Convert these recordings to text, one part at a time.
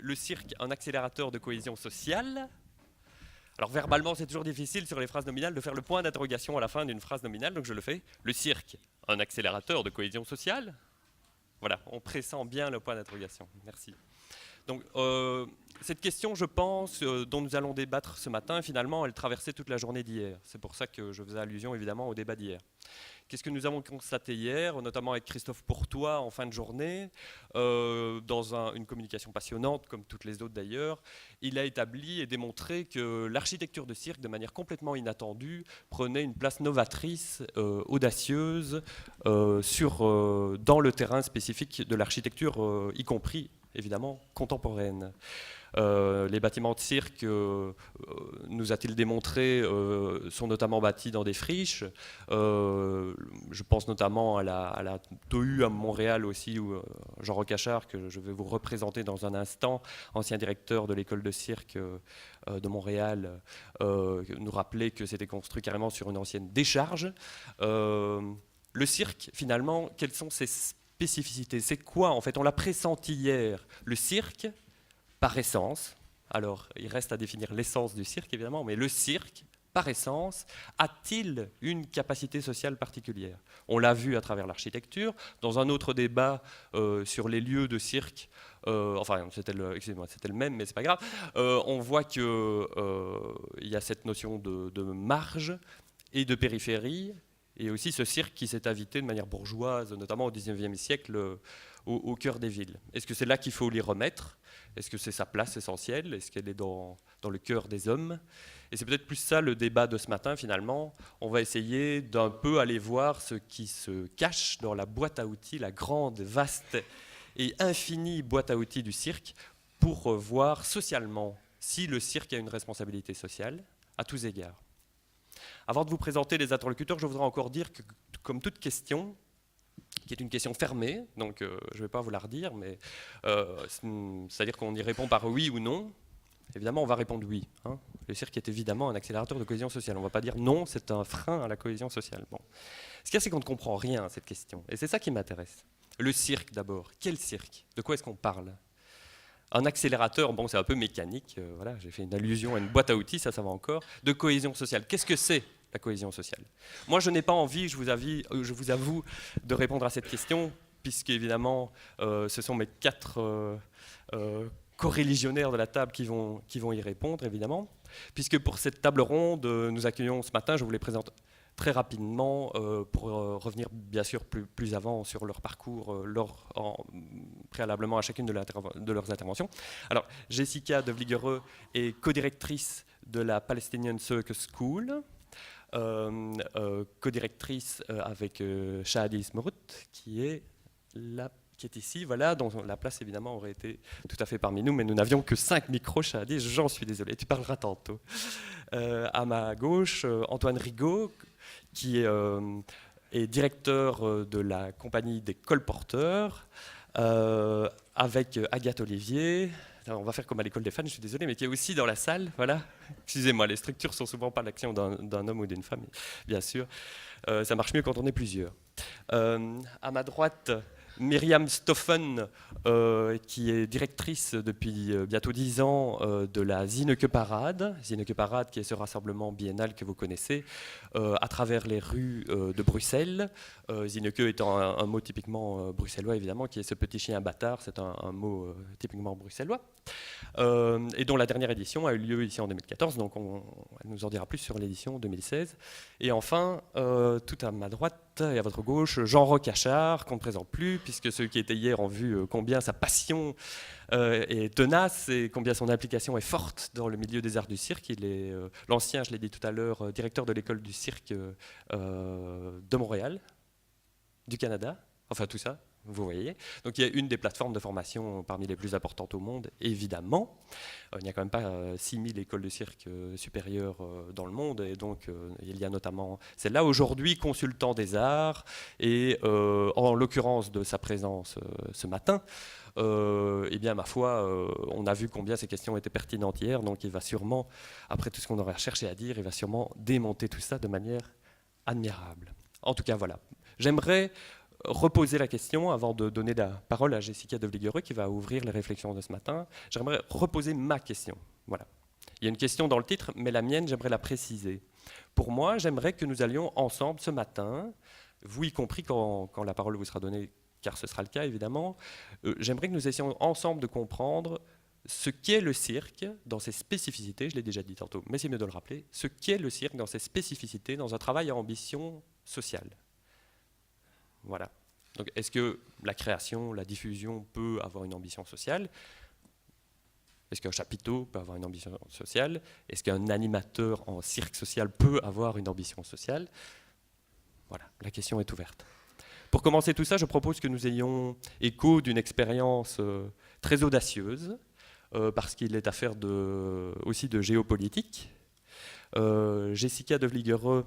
le cirque, un accélérateur de cohésion sociale. Alors verbalement, c'est toujours difficile sur les phrases nominales de faire le point d'interrogation à la fin d'une phrase nominale, donc je le fais. Le cirque, un accélérateur de cohésion sociale. Voilà, on pressent bien le point d'interrogation. Merci. Donc, cette question, je pense, dont nous allons débattre ce matin, finalement, elle traversait toute la journée d'hier. C'est pour ça que je faisais allusion, évidemment, au débat d'hier. Qu'est-ce que nous avons constaté hier, notamment avec Christophe Pourtois en fin de journée, dans une communication passionnante, comme toutes les autres d'ailleurs. Il a établi et démontré que l'architecture de cirque, de manière complètement inattendue, prenait une place novatrice, audacieuse, dans le terrain spécifique de l'architecture, y compris évidemment contemporaine. Les bâtiments de cirque, nous a-t-il démontré, sont notamment bâtis dans des friches. Je pense notamment à la TOU à Montréal aussi, où Jean Rocachard, que je vais vous représenter dans un instant, ancien directeur de l'école de cirque de Montréal, nous rappelait que c'était construit carrément sur une ancienne décharge. Le cirque, finalement, quelles sont ses spécificités? C'est quoi, en fait? On l'a pressenti hier. Le cirque, par essence, alors il reste à définir l'essence du cirque, évidemment, mais le cirque, par essence, a-t-il une capacité sociale particulière? On l'a vu à travers l'architecture. Dans un autre débat sur les lieux de cirque, enfin, c'était le même, mais c'est pas grave, on voit qu'il y a cette notion de marge et de périphérie, et aussi ce cirque qui s'est invité de manière bourgeoise, notamment au XIXe siècle, au cœur des villes. Est-ce que c'est là qu'il faut l'y remettre? Est-ce que c'est sa place essentielle? Est-ce qu'elle est dans le cœur des hommes? Et c'est peut-être plus ça le débat de ce matin, finalement. On va essayer d'un peu aller voir ce qui se cache dans la boîte à outils, la grande, vaste et infinie boîte à outils du cirque, pour voir socialement si le cirque a une responsabilité sociale, à tous égards. Avant de vous présenter les interlocuteurs, je voudrais encore dire que, comme toute question, qui est une question fermée, donc je ne vais pas vous la redire, mais c'est-à-dire qu'on y répond par oui ou non. Évidemment, on va répondre oui. Hein. Le cirque est évidemment un accélérateur de cohésion sociale. On ne va pas dire non, c'est un frein à la cohésion sociale. Bon. Ce qu'il y a, c'est qu'on ne comprend rien à cette question. Et c'est ça qui m'intéresse. Le cirque, d'abord. Quel cirque? De quoi est-ce qu'on parle? Un accélérateur, bon, c'est un peu mécanique. Voilà, j'ai fait une allusion à une boîte à outils, ça va encore. De cohésion sociale. Qu'est-ce que c'est la cohésion sociale? Moi, je n'ai pas envie, je vous avoue, de répondre à cette question, puisque évidemment, ce sont mes quatre coreligionnaires de la table qui vont y répondre, évidemment. Puisque pour cette table ronde, nous accueillons ce matin, je vous les présente très rapidement, pour revenir bien sûr plus avant sur leur parcours, préalablement à chacune de leurs interventions. Alors, Jessica de Vliegereux est co-directrice de la Palestinian Circus School, co-directrice avec Shahadi Smurut, qui est ici, voilà, dont la place évidemment aurait été tout à fait parmi nous, mais nous n'avions que 5 micros, Shahadi, j'en suis désolé, tu parleras tantôt. À ma gauche, Antoine Rigaud, qui est directeur de la compagnie des colporteurs, avec Agathe Olivier. Alors, on va faire comme à l'école des fans, je suis désolé, mais qui est aussi dans la salle. Voilà. Excusez-moi, les structures sont souvent pas l'action d'un homme ou d'une femme, bien sûr. Ça marche mieux quand on est plusieurs. À ma droite, Myriam Stoffen, qui est directrice depuis bientôt 10 ans de la Zineke Parade. Zineke Parade, qui est ce rassemblement biennal que vous connaissez, à travers les rues de Bruxelles. Zineke étant un mot typiquement bruxellois, évidemment, qui est ce petit chien bâtard, c'est un mot typiquement bruxellois. Et dont la dernière édition a eu lieu ici en 2014, donc elle nous en dira plus sur l'édition 2016. Et enfin, tout à ma droite et à votre gauche, Jean Rocachard, qu'on ne présente plus, puisque ceux qui étaient hier ont vu combien sa passion est tenace et combien son implication est forte dans le milieu des arts du cirque. Il est l'ancien, je l'ai dit tout à l'heure, directeur de l'école du cirque de Montréal, du Canada, enfin tout ça. Vous voyez. Donc il y a une des plateformes de formation parmi les plus importantes au monde, évidemment. Il n'y a quand même pas 6000 écoles de cirque supérieures dans le monde, et donc il y a notamment celle-là aujourd'hui, consultant des arts, et en l'occurrence de sa présence ce matin, eh bien ma foi, on a vu combien ces questions étaient pertinentes hier, donc il va sûrement, après tout ce qu'on aurait cherché à dire, il va sûrement démonter tout ça de manière admirable. En tout cas, voilà. J'aimerais reposer la question avant de donner la parole à Jessica de Vliegereux qui va ouvrir les réflexions de ce matin. J'aimerais reposer ma question. Voilà. Il y a une question dans le titre, mais la mienne, j'aimerais la préciser. Pour moi, j'aimerais que nous allions ensemble ce matin, vous y compris quand la parole vous sera donnée, car ce sera le cas évidemment, j'aimerais que nous essayions ensemble de comprendre ce qu'est le cirque dans ses spécificités, je l'ai déjà dit tantôt, mais c'est mieux de le rappeler, ce qu'est le cirque dans ses spécificités, dans un travail à ambition sociale. Voilà. Donc, est-ce que la création, la diffusion peut avoir une ambition sociale ? Est-ce qu'un chapiteau peut avoir une ambition sociale ? Est-ce qu'un animateur en cirque social peut avoir une ambition sociale ? Voilà, la question est ouverte. Pour commencer tout ça, je propose que nous ayons écho d'une expérience très audacieuse, parce qu'il est affaire aussi de géopolitique. Jessica de Vliegereux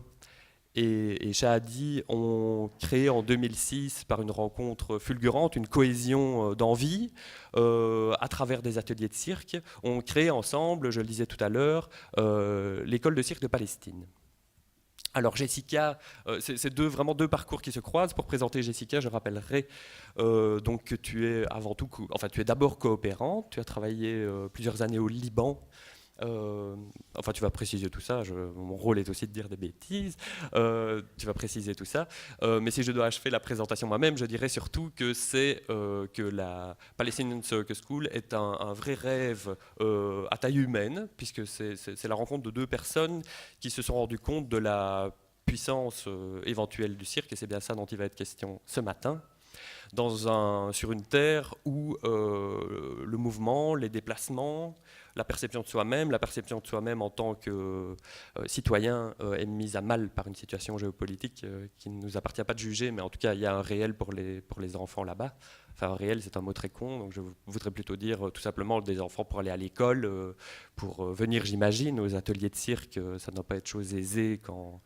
et Shahadi ont créé en 2006, par une rencontre fulgurante, une cohésion d'envie à travers des ateliers de cirque. On crée ensemble, je le disais tout à l'heure, l'école de cirque de Palestine. Alors Jessica, c'est vraiment deux parcours qui se croisent. Pour présenter Jessica, je rappellerai donc que tu es avant tout, enfin tu es d'abord coopérante. Tu as travaillé plusieurs années au Liban. Enfin, tu vas préciser tout ça. Mon rôle est aussi de dire des bêtises. Tu vas préciser tout ça. Mais si je dois achever la présentation moi-même, je dirais surtout que que la Palestinian Circus School est un vrai rêve à taille humaine, puisque c'est la rencontre de deux personnes qui se sont rendues compte de la puissance éventuelle du cirque, et c'est bien ça dont il va être question ce matin. Sur une terre où le mouvement, les déplacements, la perception de soi-même en tant que citoyen est mise à mal par une situation géopolitique qui ne nous appartient pas de juger, mais en tout cas il y a un réel pour les enfants là-bas. Enfin, un réel, c'est un mot très con, donc je voudrais plutôt dire tout simplement des enfants pour aller à l'école, pour venir, j'imagine, aux ateliers de cirque. Ça ne doit pas être chose aisée quand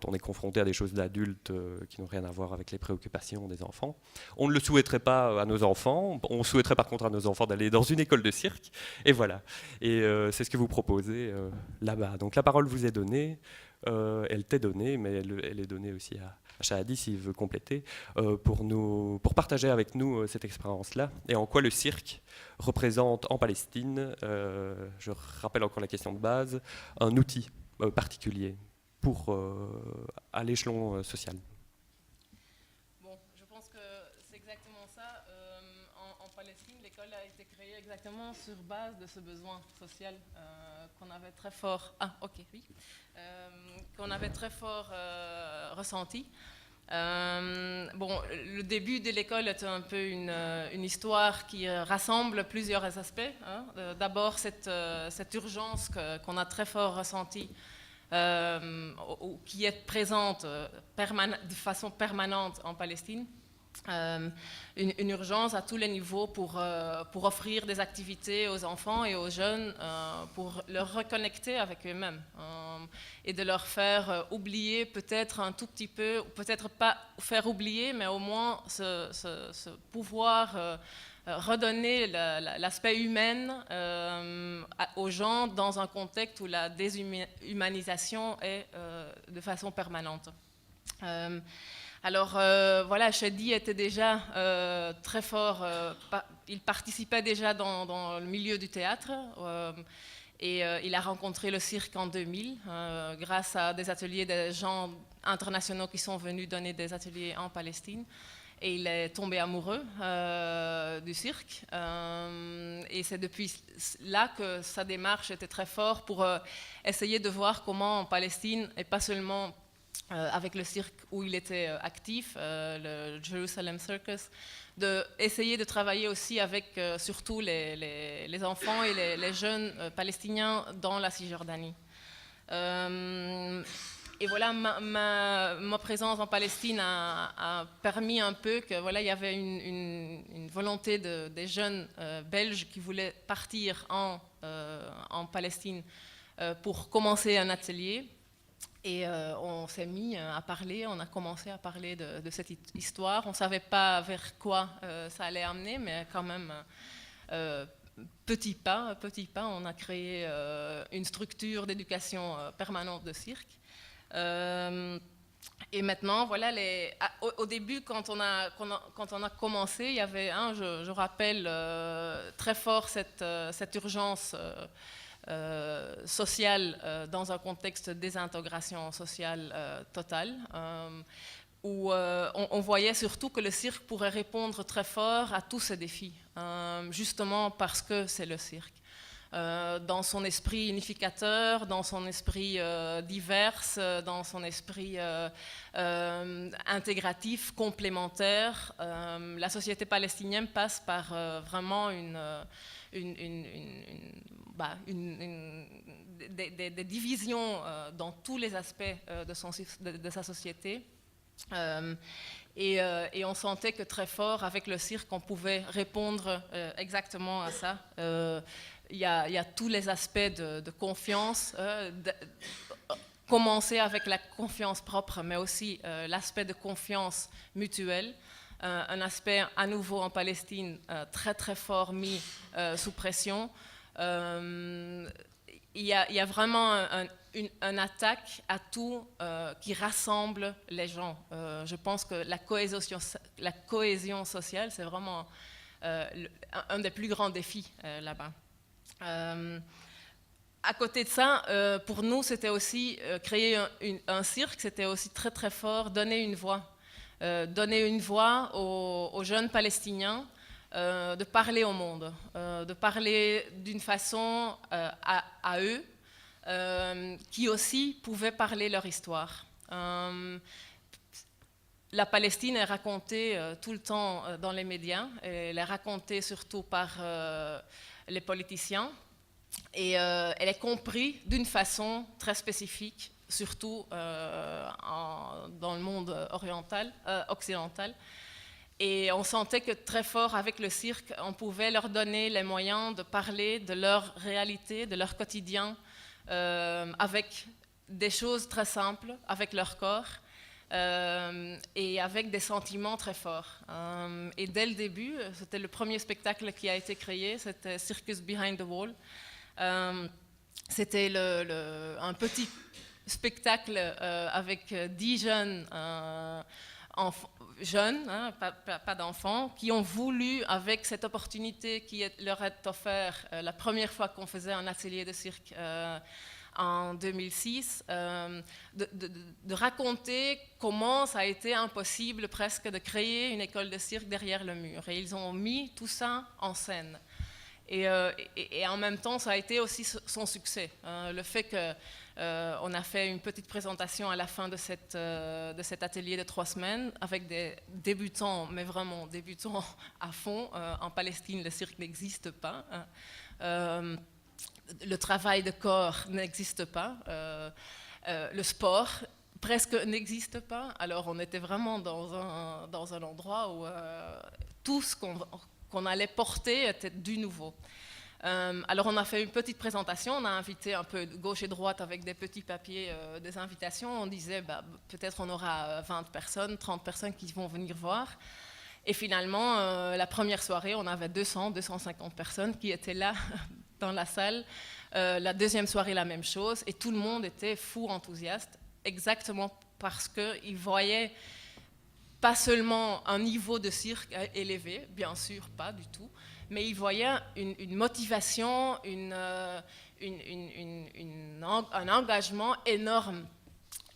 on est confronté à des choses d'adultes qui n'ont rien à voir avec les préoccupations des enfants. On ne le souhaiterait pas à nos enfants, on souhaiterait par contre à nos enfants d'aller dans une école de cirque, et voilà. Et c'est ce que vous proposez là-bas. Donc la parole vous est donnée, elle t'est donnée, mais elle est donnée aussi à Shahadi s'il veut compléter, pour partager avec nous cette expérience-là, et en quoi le cirque représente en Palestine, je rappelle encore la question de base, un outil particulier à l'échelon social. Bon, je pense que c'est exactement ça. En Palestine, l'école a été créée exactement sur base de ce besoin social qu'on avait très fort. Qu'on avait très fort ressenti. Le début de l'école est un peu une histoire qui rassemble plusieurs aspects. D'abord, cette urgence qu'on a très fort ressentie. Qui est présente de façon permanente en Palestine, une urgence à tous les niveaux pour offrir des activités aux enfants et aux jeunes, pour leur reconnecter avec eux-mêmes et de leur faire oublier peut-être un tout petit peu, ou peut-être pas faire oublier, mais au moins ce pouvoir redonner l'aspect humain aux gens dans un contexte où la déshumanisation est de façon permanente. Shahadi était déjà très fort, il participait déjà dans le milieu du théâtre et il a rencontré le cirque en 2000 grâce à des ateliers des gens internationaux qui sont venus donner des ateliers en Palestine. Et il est tombé amoureux du cirque. Et c'est depuis là que sa démarche était très forte pour essayer de voir comment en Palestine, et pas seulement avec le cirque où il était actif, le Jerusalem Circus, d'essayer de travailler aussi avec surtout les enfants et les jeunes palestiniens dans la Cisjordanie. Et voilà, ma présence en Palestine a permis un peu que il y avait une volonté des jeunes belges qui voulaient partir en Palestine pour commencer un atelier. Et on s'est mis à parler, on a commencé à parler de cette histoire. On ne savait pas vers quoi ça allait amener, mais quand même, petit pas, on a créé une structure d'éducation permanente de cirque. Et maintenant, voilà, au début, quand on a commencé, il y avait, je rappelle très fort cette urgence sociale dans un contexte de désintégration sociale totale, où on voyait surtout que le cirque pourrait répondre très fort à tous ces défis, justement parce que c'est le cirque. Dans son esprit unificateur, dans son esprit divers, dans son esprit intégratif, complémentaire. La société palestinienne passe par vraiment des divisions dans tous les aspects de sa société. Et on sentait que très fort, avec le cirque, on pouvait répondre exactement à ça. Il y a tous les aspects de confiance, commencer avec la confiance propre, mais aussi l'aspect de confiance mutuelle, un aspect à nouveau en Palestine très très fort mis sous pression. Il y a vraiment une attaque à tout qui rassemble les gens. Je pense que la cohésion sociale, c'est vraiment un des plus grands défis là-bas. À côté de ça, pour nous, c'était aussi créer un cirque, c'était aussi très très fort, donner une voix aux jeunes Palestiniens, de parler au monde, de parler d'une façon à eux, qui aussi pouvaient parler leur histoire. La Palestine est racontée tout le temps dans les médias, elle est racontée surtout par les politiciens, et elle est comprise d'une façon très spécifique, surtout dans le monde occidental. Et on sentait que très fort avec le cirque, on pouvait leur donner les moyens de parler de leur réalité, de leur quotidien, avec des choses très simples, avec leur corps, et avec des sentiments très forts. Et dès le début, c'était le premier spectacle qui a été créé, c'était Circus Behind the Wall. C'était un petit spectacle avec 10 jeunes jeunes, pas d'enfants, qui ont voulu, avec cette opportunité qui leur est offerte la première fois qu'on faisait un atelier de cirque en 2006, de raconter comment ça a été impossible presque de créer une école de cirque derrière le mur. Et ils ont mis tout ça en scène. Et en même temps, ça a été aussi son succès. Le fait qu'on a fait une petite présentation à la fin de cet atelier de 3 semaines avec des débutants, mais vraiment débutants à fond. En Palestine, le cirque n'existe pas. Le travail de corps n'existe pas. Le sport presque n'existe pas. Alors on était vraiment dans un endroit où tout ce qu'on allait porter était du nouveau. Alors on a fait une petite présentation, on a invité un peu de gauche et droite avec des petits papiers des invitations. On disait peut-être on aura 20 personnes, 30 personnes qui vont venir voir. Et finalement, la première soirée, on avait 200-250 personnes qui étaient là dans la salle. La deuxième soirée, la même chose. Et tout le monde était fou enthousiaste, exactement parce qu'ils voyaient pas seulement un niveau de cirque élevé, bien sûr, pas du tout, mais ils voyaient une motivation, un engagement énorme.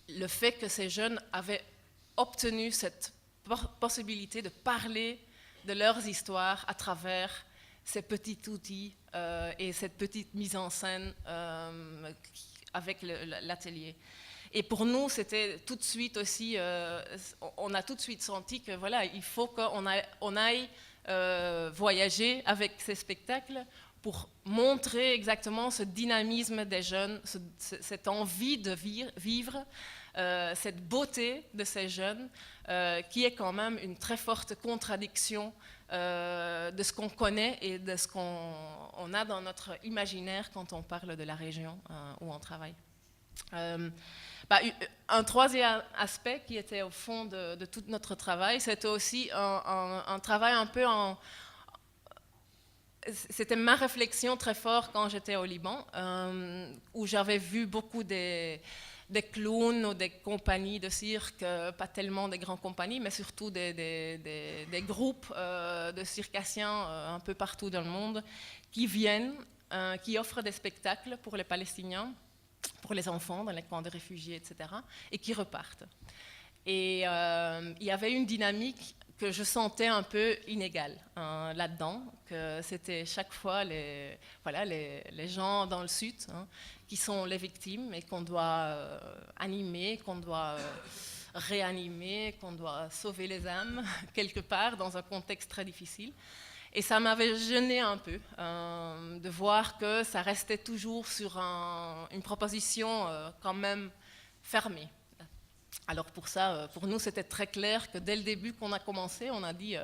Le fait que ces jeunes avaient obtenu cette possibilité de parler de leurs histoires à travers ces petits outils et cette petite mise en scène avec l'atelier. Et pour nous, c'était tout de suite aussi, on a tout de suite senti que voilà, il faut qu'on aille voyager avec ces spectacles pour montrer exactement ce dynamisme des jeunes, cette envie de vivre, cette beauté de ces jeunes, qui est quand même une très forte contradiction de ce qu'on connaît et de ce qu'on a dans notre imaginaire quand on parle de la région où on travaille. Un troisième aspect qui était au fond de tout notre travail, c'était aussi un travail un peu c'était ma réflexion très forte quand j'étais au Liban, où j'avais vu beaucoup des des clowns ou des compagnies de cirque, pas tellement des grandes compagnies, mais surtout des groupes de circassiens un peu partout dans le monde qui viennent, qui offrent des spectacles pour les Palestiniens, pour les enfants dans les camps de réfugiés, etc., et qui repartent. Et il y avait une dynamique que je sentais un peu inégale là-dedans, que c'était chaque fois les gens dans le sud qui sont les victimes et qu'on doit animer, qu'on doit réanimer, qu'on doit sauver les âmes quelque part dans un contexte très difficile. Et ça m'avait gêné un peu de voir que ça restait toujours sur une proposition quand même fermée. Alors pour ça, pour nous, c'était très clair que dès le début qu'on a commencé, on a dit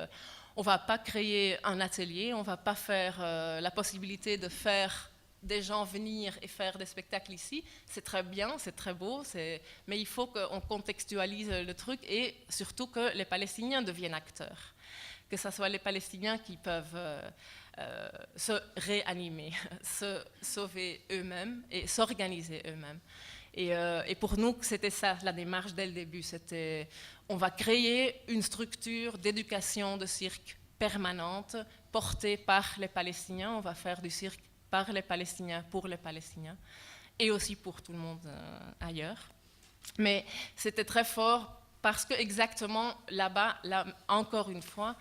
on ne va pas créer un atelier, on ne va pas faire la possibilité de faire des gens venir et faire des spectacles ici. C'est très bien, c'est très beau, mais il faut qu'on contextualise le truc et surtout que les Palestiniens deviennent acteurs. Que ce soit les Palestiniens qui peuvent se réanimer, se sauver eux-mêmes et s'organiser eux-mêmes. Et pour nous, c'était ça la démarche dès le début. C'était, on va créer une structure d'éducation de cirque permanente, portée par les Palestiniens. On va faire du cirque par les Palestiniens, pour les Palestiniens, et aussi pour tout le monde ailleurs. Mais c'était très fort parce que exactement là-bas, là, encore une fois,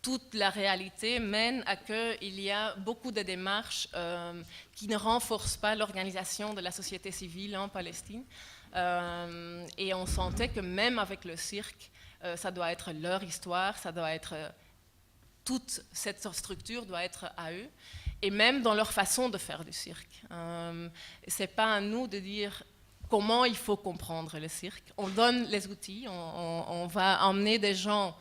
toute la réalité mène à qu'il y a beaucoup de démarches qui ne renforcent pas l'organisation de la société civile en Palestine. Et on sentait que même avec le cirque, ça doit être leur histoire, ça doit être toute cette structure doit être à eux, et même dans leur façon de faire du cirque. C'est pas à nous de dire comment il faut comprendre le cirque. On donne les outils, on va emmener des gens.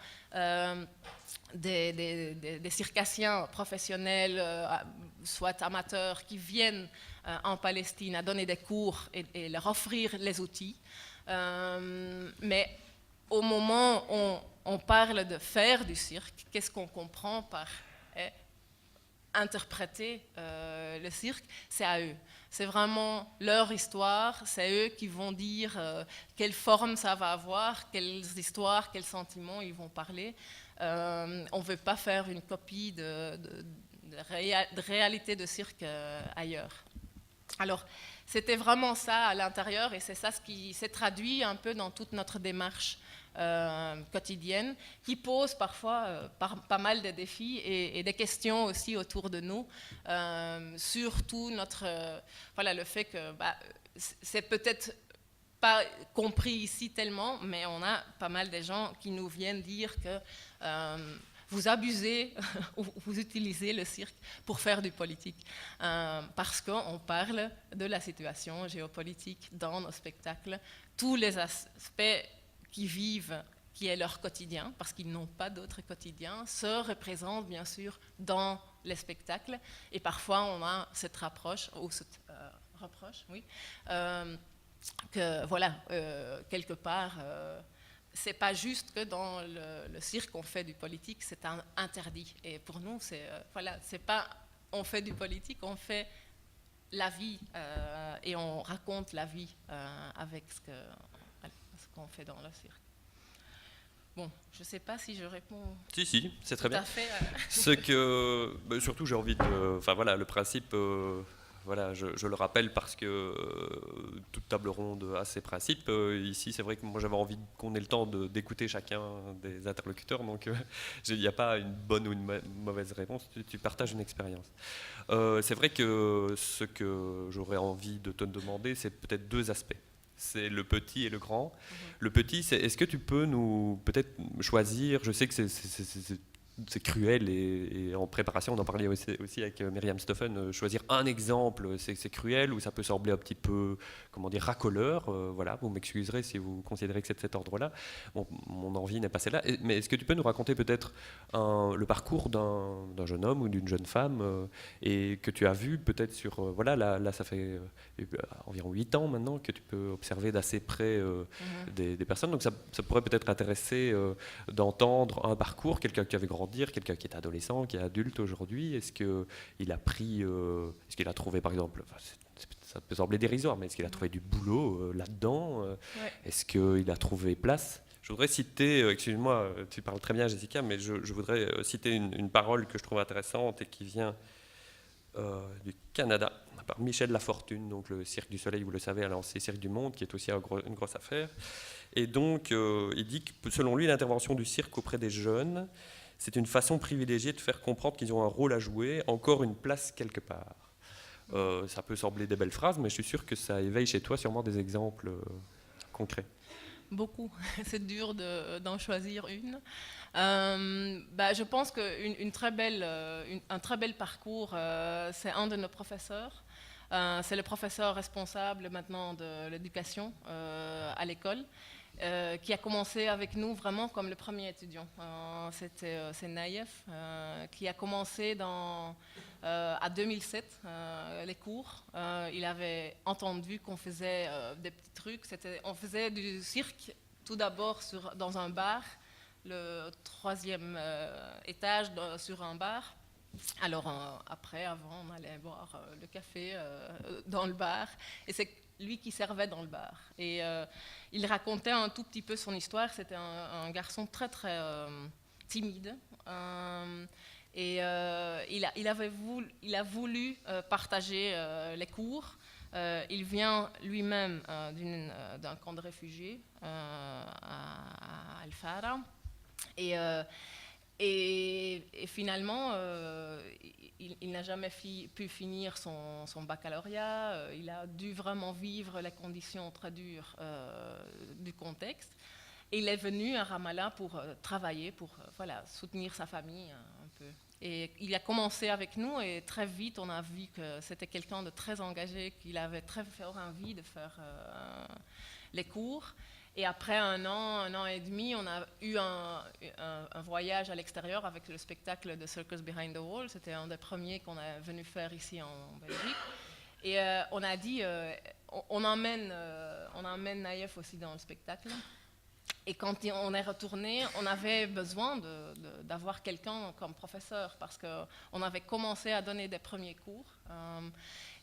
Des circassiens professionnels, soit amateurs, qui viennent en Palestine à donner des cours et leur offrir les outils. Mais au moment où on parle de faire du cirque, qu'est-ce qu'on comprend par interpréter le cirque? C'est à eux. C'est vraiment leur histoire, c'est eux qui vont dire quelle forme ça va avoir, quelles histoires, quels sentiments ils vont parler. On ne veut pas faire une copie de réalité de cirque ailleurs. Alors, c'était vraiment ça à l'intérieur et c'est ça ce qui s'est traduit un peu dans toute notre démarche quotidienne, qui pose parfois pas mal de défis et des questions aussi autour de nous, surtout le fait que c'est peut-être pas compris ici tellement, mais on a pas mal de gens qui nous viennent dire que vous abusez ou vous utilisez le cirque pour faire du politique, parce qu'on parle de la situation géopolitique dans nos spectacles, tous les aspects qui vivent, qui est leur quotidien, parce qu'ils n'ont pas d'autre quotidien, se représentent bien sûr dans les spectacles, et parfois on a cette rapproche, ou cette reproche, oui, que voilà, quelque part, c'est pas juste que dans le cirque on fait du politique, c'est un interdit. Et pour nous, c'est pas on fait du politique, on fait la vie et on raconte la vie avec ce qu'on fait dans le cirque. Bon, je ne sais pas si je réponds. Si, c'est très bien. Tout à fait. Ce que, surtout, j'ai envie de. Enfin voilà, le principe. Voilà, je le rappelle parce que toute table ronde a ses principes. Ici, c'est vrai que moi j'avais envie qu'on ait le temps d'écouter chacun des interlocuteurs, donc il n'y a pas une bonne ou une mauvaise réponse, tu partages une expérience. C'est vrai que ce que j'aurais envie de te demander, c'est peut-être deux aspects. C'est le petit et le grand. Le petit, est-ce que tu peux nous peut-être choisir, je sais que c'est cruel et en préparation, on en parlait aussi avec Myriam Stoffen, choisir un exemple, c'est cruel ou ça peut sembler un petit peu, comment dire, racoleur. Voilà, vous m'excuserez si vous considérez que c'est de cet ordre-là. Bon, mon envie n'est pas celle-là. Mais est-ce que tu peux nous raconter peut-être le parcours d'un jeune homme ou d'une jeune femme et que tu as vu peut-être sur... voilà, là ça fait environ 8 ans maintenant que tu peux observer d'assez près des personnes. Donc ça pourrait peut-être intéresser d'entendre un parcours, quelqu'un qui avait grandi, quelqu'un qui est adolescent, qui est adulte aujourd'hui, est-ce qu'il a trouvé par exemple, ça peut sembler dérisoire, mais est-ce qu'il a trouvé du boulot là-dedans Ouais. Est-ce qu'il a trouvé place? Je voudrais citer, excuse-moi, tu parles très bien Jessica, mais je voudrais citer une parole que je trouve intéressante et qui vient du Canada, par Michel Lafortune, donc le Cirque du Soleil, vous le savez, a lancé Cirque du Monde, qui est aussi une grosse affaire. Et donc, il dit que, selon lui, l'intervention du cirque auprès des jeunes, c'est une façon privilégiée de faire comprendre qu'ils ont un rôle à jouer, encore une place quelque part. Ça peut sembler des belles phrases, mais je suis sûr que ça éveille chez toi sûrement des exemples concrets. Beaucoup. C'est dur d'en choisir une. Je pense qu'un très bel parcours, c'est un de nos professeurs. C'est le professeur responsable maintenant de l'éducation à l'école, qui a commencé avec nous vraiment comme le premier étudiant. C'est Naïef, qui a commencé à 2007 les cours. Il avait entendu qu'on faisait des petits trucs. On faisait du cirque tout d'abord dans un bar, le 3e étage sur un bar. Alors avant, on allait boire le café dans le bar, et c'est lui qui servait dans le bar. Et il racontait un tout petit peu son histoire. C'était un garçon très très timide. Il a voulu partager les cours. Il vient lui-même d'un camp de réfugiés à Al-Fara. Et finalement, il n'a jamais pu finir son baccalauréat. Il a dû vraiment vivre les conditions très dures du contexte. Et il est venu à Ramallah pour travailler, pour soutenir sa famille un peu. Et il a commencé avec nous, et très vite on a vu que c'était quelqu'un de très engagé, qu'il avait très fort envie de faire les cours. Et après un an et demi, on a eu un voyage à l'extérieur avec le spectacle de Circus Behind the Wall. C'était un des premiers qu'on est venu faire ici en Belgique. Et on a dit, on emmène Naïef aussi dans le spectacle. Et quand on est retourné, on avait besoin d'avoir quelqu'un comme professeur, parce qu'on avait commencé à donner des premiers cours.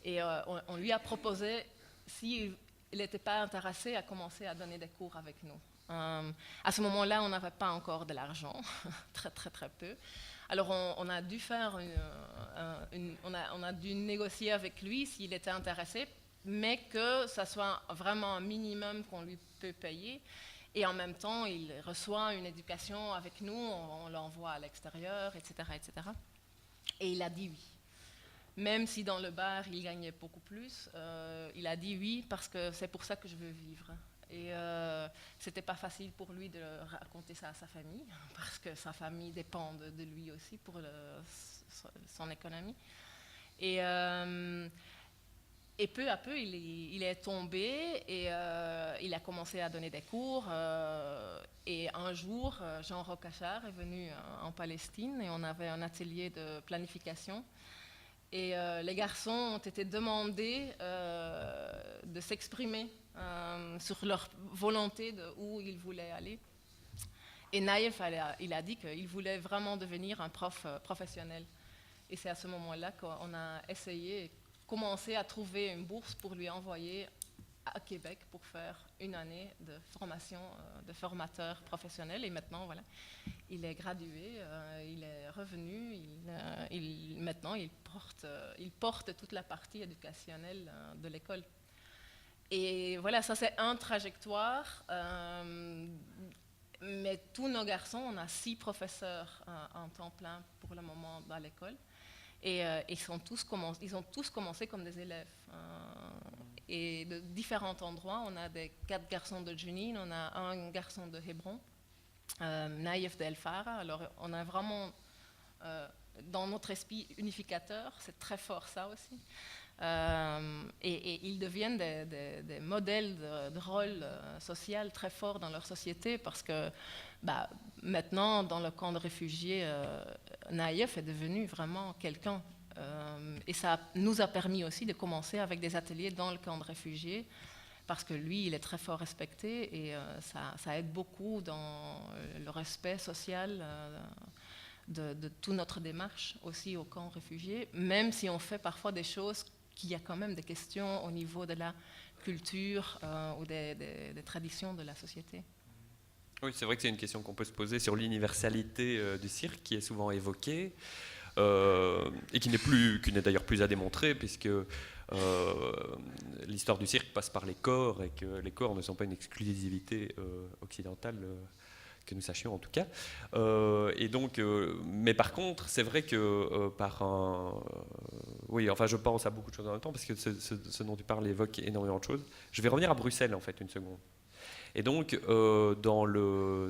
On lui a proposé, s'il n'était pas intéressé à commencer à donner des cours avec nous. À ce moment-là, on n'avait pas encore de l'argent, très très très peu. Alors on a dû on a dû négocier avec lui s'il était intéressé, mais que ça soit vraiment un minimum qu'on lui peut payer. Et en même temps, il reçoit une éducation avec nous, on l'envoie à l'extérieur, etc., etc. Et il a dit oui. Même si dans le bar, il gagnait beaucoup plus, il a dit oui parce que c'est pour ça que je veux vivre. Et c'était pas facile pour lui de raconter ça à sa famille, parce que sa famille dépend de lui aussi pour son économie. Et peu à peu, il est tombé, et il a commencé à donner des cours. Et un jour, Jean Rocachard est venu en Palestine, et on avait un atelier de planification. Et les garçons ont été demandés de s'exprimer sur leur volonté de où ils voulaient aller. Et Naïef, il a dit qu'il voulait vraiment devenir un prof professionnel. Et c'est à ce moment-là qu'on a essayé, commencé à trouver une bourse pour lui envoyer à Québec pour faire une année de formation de formateur professionnel. Et maintenant, voilà, il est gradué, il est revenu, maintenant il porte toute la partie éducationnelle de l'école. Et voilà, ça c'est une trajectoire. Mais tous nos garçons, on a 6 professeurs en temps plein pour le moment dans l'école. Et ils ont tous commencé comme des élèves. Et de différents endroits, on a 4 garçons de Jenin, on a un garçon de Hébron, Naïef d'El Fara. Alors on a vraiment, dans notre esprit unificateur, c'est très fort ça aussi. Et ils deviennent des modèles de rôle social très forts dans leur société, parce que maintenant, dans le camp de réfugiés, Naïef est devenu vraiment quelqu'un. Et ça nous a permis aussi de commencer avec des ateliers dans le camp de réfugiés, parce que lui, il est très fort respecté, et ça aide beaucoup dans le respect social de toute notre démarche aussi au camp de réfugiés, même si on fait parfois des choses qu'il y a quand même des questions au niveau de la culture ou des traditions de la société. Oui, c'est vrai que c'est une question qu'on peut se poser sur l'universalité du cirque qui est souvent évoquée et qui n'est d'ailleurs plus à démontrer puisque l'histoire du cirque passe par les corps et que les corps ne sont pas une exclusivité occidentale que nous sachions en tout cas. Et donc, mais par contre, c'est vrai que oui, enfin je pense à beaucoup de choses en même temps parce que ce dont tu parles évoque énormément de choses. Je vais revenir à Bruxelles en fait une seconde. Et donc,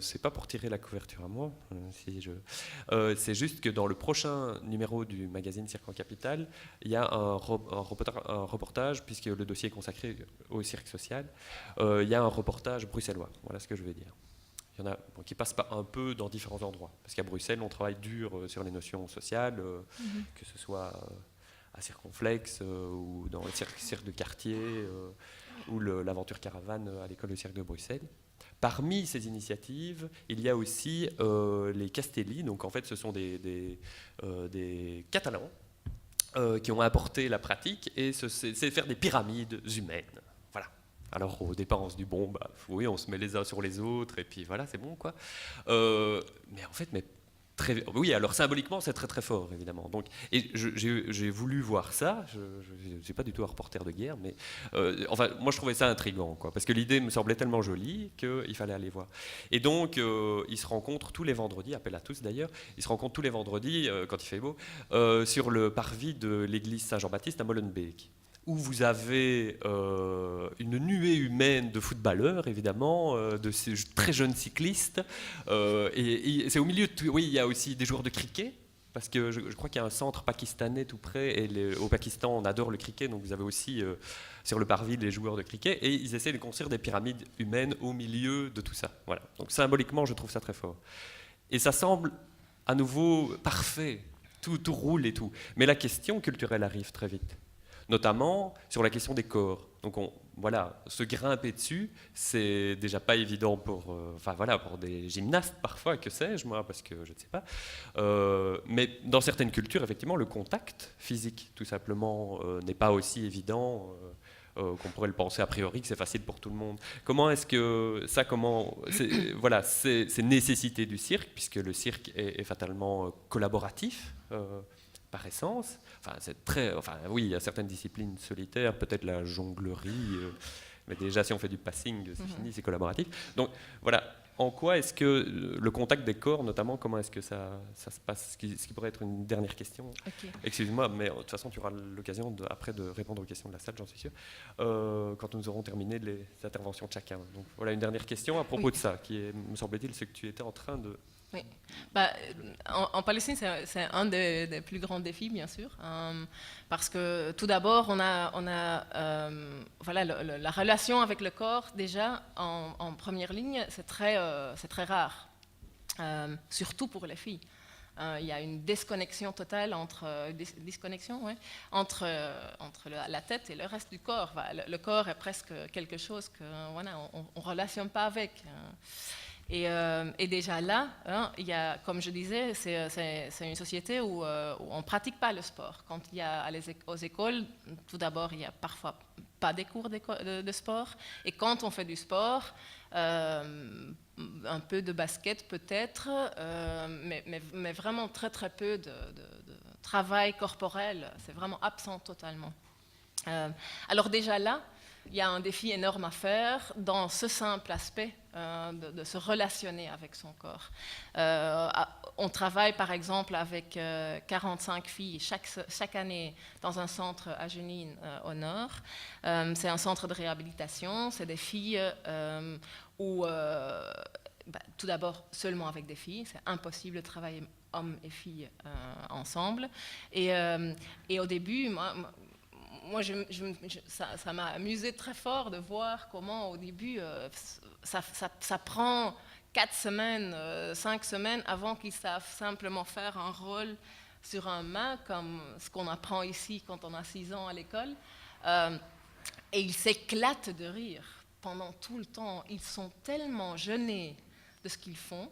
c'est pas pour tirer la couverture à moi, c'est juste que dans le prochain numéro du magazine Cirque en Capitale, il y a un reportage, puisque le dossier est consacré au cirque social, il y a un reportage bruxellois, voilà ce que je vais dire. Il y en a qui passent un peu dans différents endroits, parce qu'à Bruxelles, on travaille dur sur les notions sociales, que ce soit à Circonflexe ou dans le cirque de quartier ou l'aventure caravane à l'école de cirque de Bruxelles. Parmi ces initiatives, il y a aussi les Castelli, donc en fait ce sont des Catalans qui ont apporté la pratique et c'est faire des pyramides humaines. Voilà. Alors aux dépenses du bon, oui, on se met les uns sur les autres et puis voilà, c'est bon quoi. Mais en fait, oui, alors symboliquement, c'est très très fort, évidemment. Donc, et j'ai voulu voir ça. Je ne suis pas du tout un reporter de guerre, mais enfin, moi je trouvais ça intriguant, quoi, parce que l'idée me semblait tellement jolie qu'il fallait aller voir. Et donc, ils se rencontrent tous les vendredis, appel à tous d'ailleurs, ils se rencontrent tous les vendredis, quand il fait beau, sur le parvis de l'église Saint-Jean-Baptiste à Molenbeek, où vous avez une nuée humaine de footballeurs, évidemment, de ces très jeunes cyclistes. Et c'est au milieu de tout. Oui, il y a aussi des joueurs de cricket, parce que je crois qu'il y a un centre pakistanais tout près, et au Pakistan, on adore le cricket, donc vous avez aussi sur le parvis les joueurs de cricket, et ils essaient de construire des pyramides humaines au milieu de tout ça. Voilà. Donc symboliquement, je trouve ça très fort. Et ça semble à nouveau parfait, tout roule et tout. Mais la question culturelle arrive très vite, notamment sur la question des corps. Donc voilà, se grimper dessus, c'est déjà pas évident pour des gymnastes parfois, que sais-je moi, parce que je ne sais pas. Mais dans certaines cultures, effectivement, le contact physique, tout simplement, n'est pas aussi évident qu'on pourrait le penser a priori, que c'est facile pour tout le monde. Comment est-ce que ça, voilà, c'est nécessité du cirque, puisque le cirque est fatalement collaboratif par essence. Oui, il y a certaines disciplines solitaires, peut-être la jonglerie, mais déjà si on fait du passing, c'est fini, c'est collaboratif. Donc voilà, en quoi est-ce que le contact des corps, notamment, comment est-ce que ça se passe, ce qui pourrait être une dernière question. Okay. Excuse-moi, mais de toute façon, tu auras l'occasion après de répondre aux questions de la salle, j'en suis sûr, quand nous aurons terminé les interventions de chacun. Donc voilà, une dernière question à propos de ça, qui est, me semble-t-il, ce que tu étais en train de... Oui. En Palestine, c'est un des plus grands défis, bien sûr, parce que tout d'abord, on a la relation avec le corps, déjà, en première ligne, c'est très rare, surtout pour les filles. Il y a une déconnexion totale entre la tête et le reste du corps. Le corps est presque quelque chose qu'on ne relationne pas avec. Et déjà là, il y a, comme je disais, c'est une société où on ne pratique pas le sport. Quand il y a aux écoles, tout d'abord, il n'y a parfois pas des cours de sport. Et quand on fait du sport, un peu de basket peut-être, mais vraiment très très peu de travail corporel. C'est vraiment absent totalement. Alors déjà là, il y a un défi énorme à faire dans ce simple aspect de se relationner avec son corps. On travaille par exemple avec 45 filles chaque année dans un centre à Jenin au nord. C'est un centre de réhabilitation, c'est des filles où, tout d'abord seulement avec des filles, c'est impossible de travailler hommes et filles ensemble. Et au début, moi, ça m'a amusé très fort de voir comment, au début, ça prend 4 semaines, 5 semaines avant qu'ils savent simplement faire un rôle sur un mât, comme ce qu'on apprend ici quand on a 6 ans à l'école. Et ils s'éclatent de rire pendant tout le temps. Ils sont tellement gênés de ce qu'ils font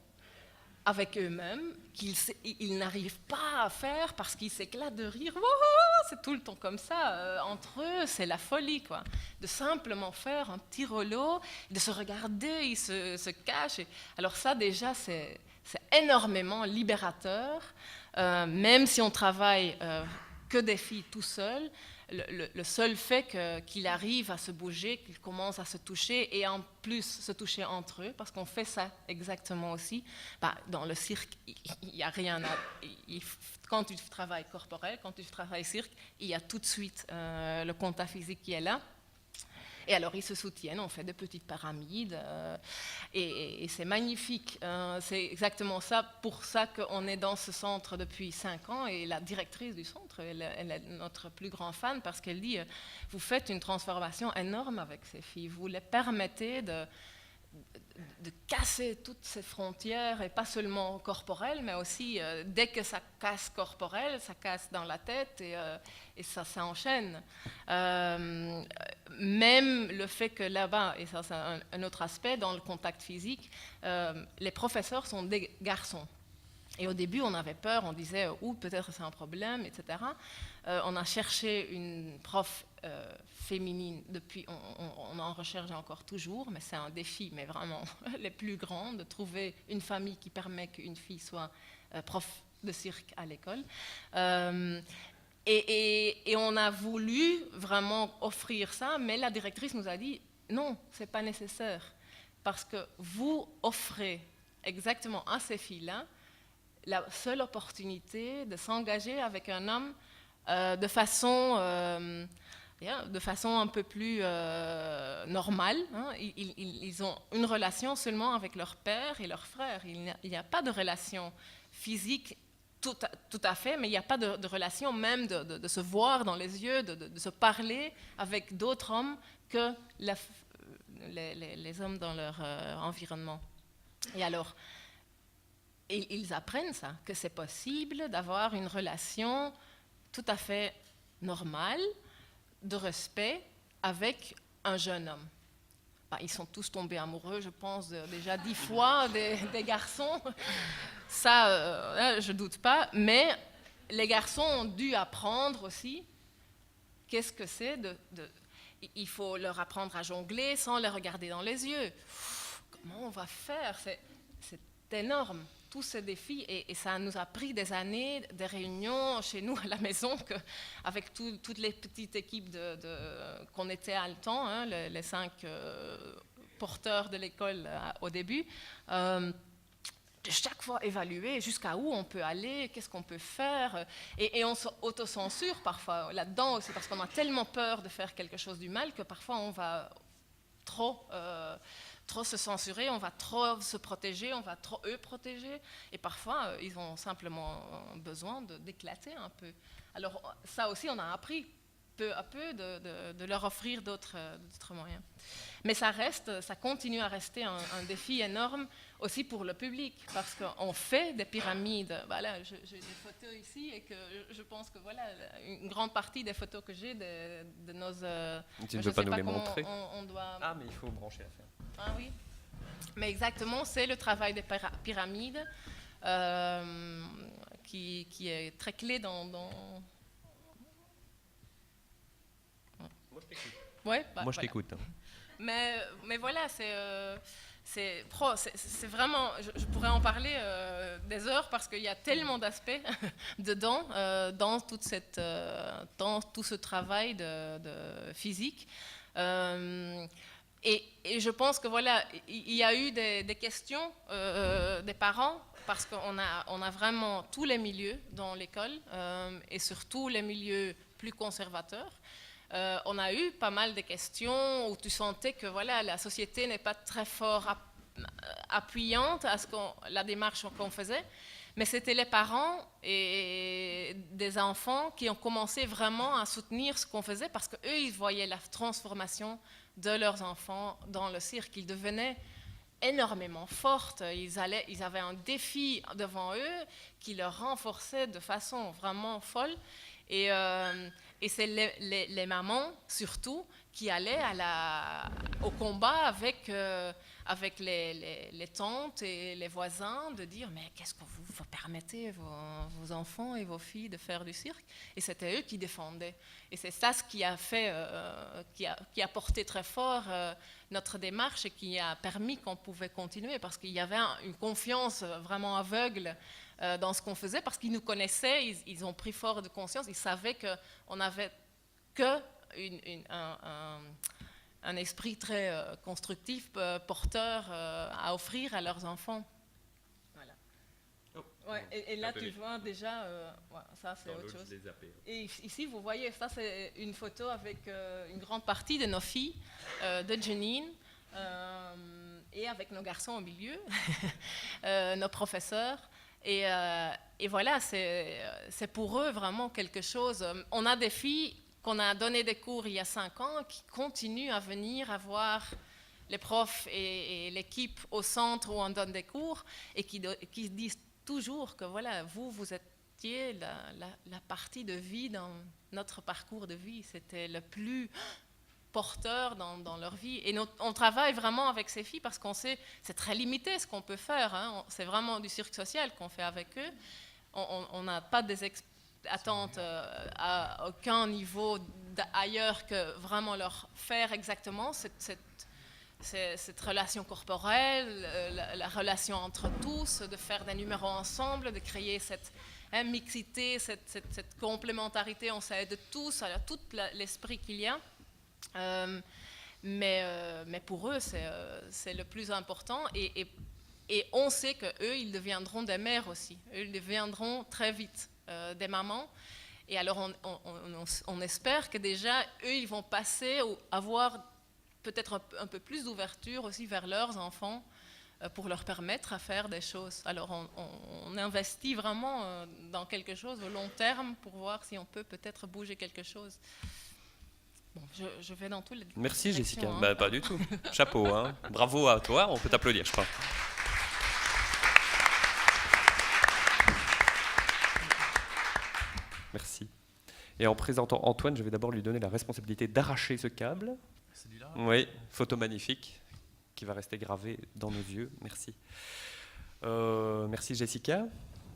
avec eux-mêmes qu'ils n'arrivent pas à faire parce qu'ils s'éclatent de rire. Oh, c'est tout le temps comme ça. Entre eux, c'est la folie, quoi. De simplement faire un petit rouleau, de se regarder, ils se cachent. Alors ça, déjà, c'est énormément libérateur. Même si on travaille que des filles tout seul, le seul fait qu'il arrive à se bouger, qu'il commence à se toucher et en plus se toucher entre eux, parce qu'on fait ça exactement aussi. Dans le cirque, il n'y a rien à... Quand tu travailles corporel, quand tu travailles cirque, il y a tout de suite le contact physique qui est là. Et alors, ils se soutiennent, on fait des petites pyramides, et c'est magnifique. C'est exactement ça, pour ça qu'on est dans ce centre depuis 5 ans, et la directrice du centre, elle est notre plus grand fan, parce qu'elle dit, vous faites une transformation énorme avec ces filles, vous les permettez de casser toutes ces frontières, et pas seulement corporelles, mais aussi, dès que ça casse corporel, ça casse dans la tête, et ça s'enchaîne. Même le fait que là-bas, et ça c'est un autre aspect, dans le contact physique, les professeurs sont des garçons. Et au début, on avait peur, on disait « ou peut-être c'est un problème », etc. On a cherché une prof féminine, depuis, on en recherche encore toujours, mais c'est un défi, mais vraiment les plus grands, de trouver une famille qui permet qu'une fille soit prof de cirque à l'école. Et on a voulu vraiment offrir ça, mais la directrice nous a dit « non, ce n'est pas nécessaire, parce que vous offrez exactement à ces filles-là la seule opportunité de s'engager avec un homme de façon un peu plus normale. Hein. Ils ont une relation seulement avec leur père et leur frère. Il n'y a pas de relation physique tout à fait, mais il n'y a pas de relation même de se voir dans les yeux, de se parler avec d'autres hommes que les hommes dans leur environnement. Et alors, ils apprennent ça, que c'est possible d'avoir une relation tout à fait normale, de respect, avec un jeune homme. Ils sont tous tombés amoureux, je pense, déjà 10 fois des garçons. Ça, je ne doute pas. Mais les garçons ont dû apprendre aussi qu'est-ce que c'est il faut leur apprendre à jongler sans les regarder dans les yeux. Comment on va faire ? C'est énorme. Tous ces défis, et ça nous a pris des années, des réunions chez nous à la maison, avec toutes les petites équipes qu'on était à le temps, hein, les 5 porteurs de l'école au début, de chaque fois évaluer jusqu'à où on peut aller, qu'est-ce qu'on peut faire, et on s'autocensure parfois là-dedans aussi, parce qu'on a tellement peur de faire quelque chose du mal que parfois on va trop se censurer, on va trop se protéger, on va trop eux protéger, et parfois ils ont simplement besoin d'éclater un peu. Alors ça aussi, on a appris peu à peu de leur offrir d'autres moyens. Mais ça continue à rester un défi énorme aussi pour le public, parce qu'on fait des pyramides. Voilà, j'ai des photos ici, et que je pense que voilà, une grande partie des photos que j'ai de nos... Tu ne veux pas nous les montrer ? On doit... Ah, mais il faut brancher la ferme. Ah oui, mais exactement, c'est le travail des pyramides qui est très clé dans... Moi, je t'écoute. Ouais, Moi, je voilà. t'écoute. Mais voilà, c'est vraiment... Je pourrais en parler des heures, parce qu'il y a tellement d'aspects dedans, dans tout ce travail de physique. Et je pense que voilà, il y a eu des questions des parents, parce qu'on a vraiment tous les milieux dans l'école, et surtout les milieux plus conservateurs. On a eu pas mal de questions où tu sentais que voilà, la société n'est pas très fort appuyante à la démarche qu'on faisait, mais c'était les parents et des enfants qui ont commencé vraiment à soutenir ce qu'on faisait, parce qu'eux, ils voyaient la transformation de leurs enfants dans le cirque. Ils devenaient énormément fortes, ils avaient un défi devant eux qui leur renforçait de façon vraiment folle, et c'est les mamans surtout qui allait au combat avec les tantes et les voisins, de dire mais qu'est-ce que vous permettez vos enfants et vos filles de faire du cirque? Et c'était eux qui défendaient. Et c'est ça ce qui a fait, qui a porté très fort notre démarche et qui a permis qu'on pouvait continuer, parce qu'il y avait une confiance vraiment aveugle dans ce qu'on faisait, parce qu'ils nous connaissaient, ils ont pris fort de conscience, ils savaient qu'on n'avait que un esprit très constructif, porteur à offrir à leurs enfants. Voilà. Oh, ouais, et là, tu vois déjà, ça c'est autre chose. Et ici, vous voyez, ça c'est une photo avec une grande partie de nos filles, de Janine, et avec nos garçons au milieu, nos professeurs. Et voilà, c'est pour eux vraiment quelque chose. On a des filles qu'on a donné des cours il y a 5 ans, qui continuent à venir voir les profs et l'équipe au centre où on donne des cours, et qui disent toujours que voilà, vous étiez la partie de vie dans notre parcours de vie. C'était le plus porteur dans leur vie. Et on travaille vraiment avec ces filles parce qu'on sait c'est très limité ce qu'on peut faire. Hein. C'est vraiment du cirque social qu'on fait avec eux. On n'a pas des attente à aucun niveau ailleurs que vraiment leur faire exactement cette relation corporelle, la relation entre tous, de faire des numéros ensemble, de créer cette mixité, cette complémentarité, on s'aide tous, à tout l'esprit qu'il y a. Mais pour eux, c'est le plus important. Et on sait qu'eux, ils deviendront des mères aussi. Eux, ils deviendront très vite des mamans. Et alors, on espère que déjà, eux, ils vont passer ou avoir peut-être un peu plus d'ouverture aussi vers leurs enfants pour leur permettre à faire des choses. Alors, on investit vraiment dans quelque chose au long terme pour voir si on peut peut-être bouger quelque chose. Bon, je vais dans tous les Merci Jessica. Hein. Bah, pas du tout. Chapeau. Hein. Bravo à toi. On peut t'applaudir, je crois. Merci. Et en présentant Antoine, je vais d'abord lui donner la responsabilité d'arracher ce câble. Celui-là ? Oui, photo magnifique qui va rester gravée dans nos yeux. Merci. Merci Jessica.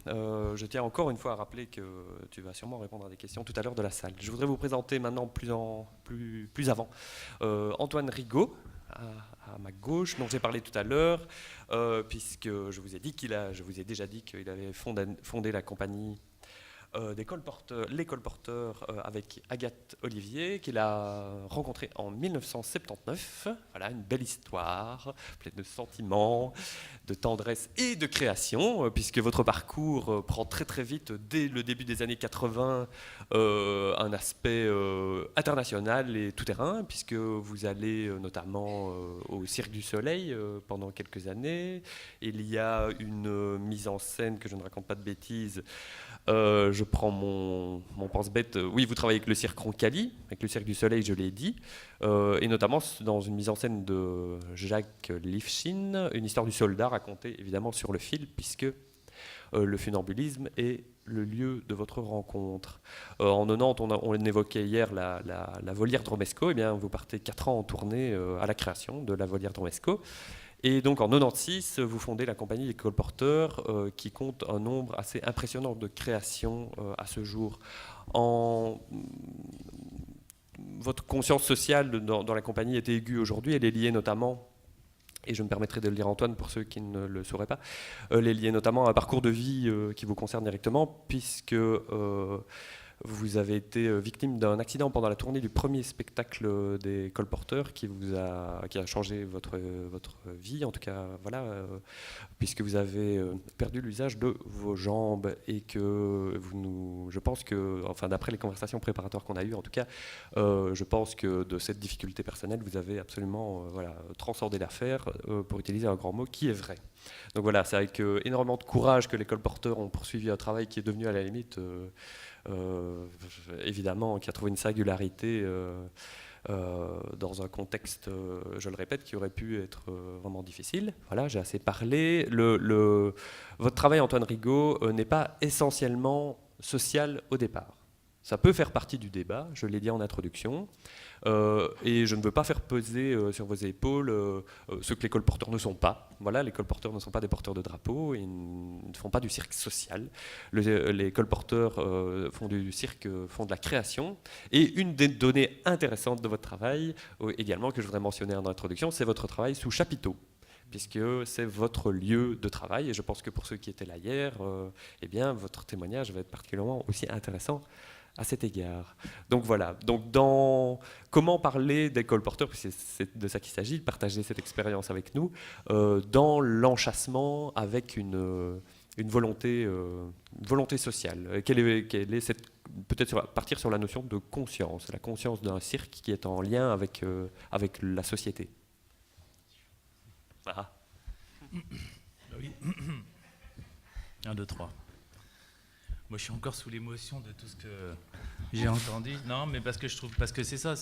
Je tiens encore une fois à rappeler que tu vas sûrement répondre à des questions tout à l'heure de la salle. Je voudrais vous présenter maintenant plus avant Antoine Rigaud, à ma gauche, dont j'ai parlé tout à l'heure, puisque je vous ai déjà dit qu'il avait fondé la compagnie les colporteurs avec Agathe Olivier, qu'il a rencontré en 1979. Voilà, une belle histoire, pleine de sentiments, de tendresse et de création, puisque votre parcours prend très très vite, dès le début des années 80, un aspect international et tout-terrain, puisque vous allez notamment au Cirque du Soleil pendant quelques années. Il y a une mise en scène, que je ne raconte pas de bêtises, je prends mon pense-bête. Oui, vous travaillez avec le cirque Roncalli, avec le Cirque du Soleil, je l'ai dit, et notamment dans une mise en scène de Jacques Lifshitz, une histoire du soldat racontée évidemment sur le fil, puisque le funambulisme est le lieu de votre rencontre. En 90, on évoquait hier la volière Dromesco. Eh bien, vous partez 4 ans en tournée à la création de la volière Dromesco. Et donc en 96, vous fondez la compagnie des colporteurs qui compte un nombre assez impressionnant de créations à ce jour. Votre conscience sociale dans la compagnie est aiguë aujourd'hui. Elle est liée notamment, et je me permettrai de le dire Antoine pour ceux qui ne le sauraient pas, elle est liée notamment à un parcours de vie qui vous concerne directement, puisque vous avez été victime d'un accident pendant la tournée du premier spectacle des colporteurs qui a changé votre vie, en tout cas, voilà, puisque vous avez perdu l'usage de vos jambes et que je pense que, enfin d'après les conversations préparatoires qu'on a eues, en tout cas, je pense que de cette difficulté personnelle, vous avez absolument transcendé l'affaire, pour utiliser un grand mot, qui est vrai. Donc voilà, c'est avec énormément de courage que les colporteurs ont poursuivi un travail qui est devenu à la limite évidemment, qui a trouvé une singularité dans un contexte, je le répète, qui aurait pu être vraiment difficile. Voilà, j'ai assez parlé. Votre travail, Antoine Rigaud, n'est pas essentiellement social au départ. Ça peut faire partie du débat, je l'ai dit en introduction, et je ne veux pas faire peser sur vos épaules ce que les colporteurs ne sont pas. Voilà, les colporteurs ne sont pas des porteurs de drapeaux, ils ne font pas du cirque social. Les colporteurs font du cirque, font de la création. Et une des données intéressantes de votre travail, également que je voudrais mentionner en introduction, c'est votre travail sous chapiteau, puisque c'est votre lieu de travail. Et je pense que pour ceux qui étaient là hier, eh bien, votre témoignage va être particulièrement aussi intéressant à cet égard. Donc voilà, donc dans comment parler des colporteurs, puisque c'est de ça qu'il s'agit, de partager cette expérience avec nous, dans l'enchâssement avec une volonté sociale. Quelle est cette, peut-être partir sur la notion de conscience, la conscience d'un cirque qui est en lien avec la société. Ah. Oui. 1, 2, 3. Moi, je suis encore sous l'émotion de tout ce que j'ai entendu. Non, mais parce que c'est ça,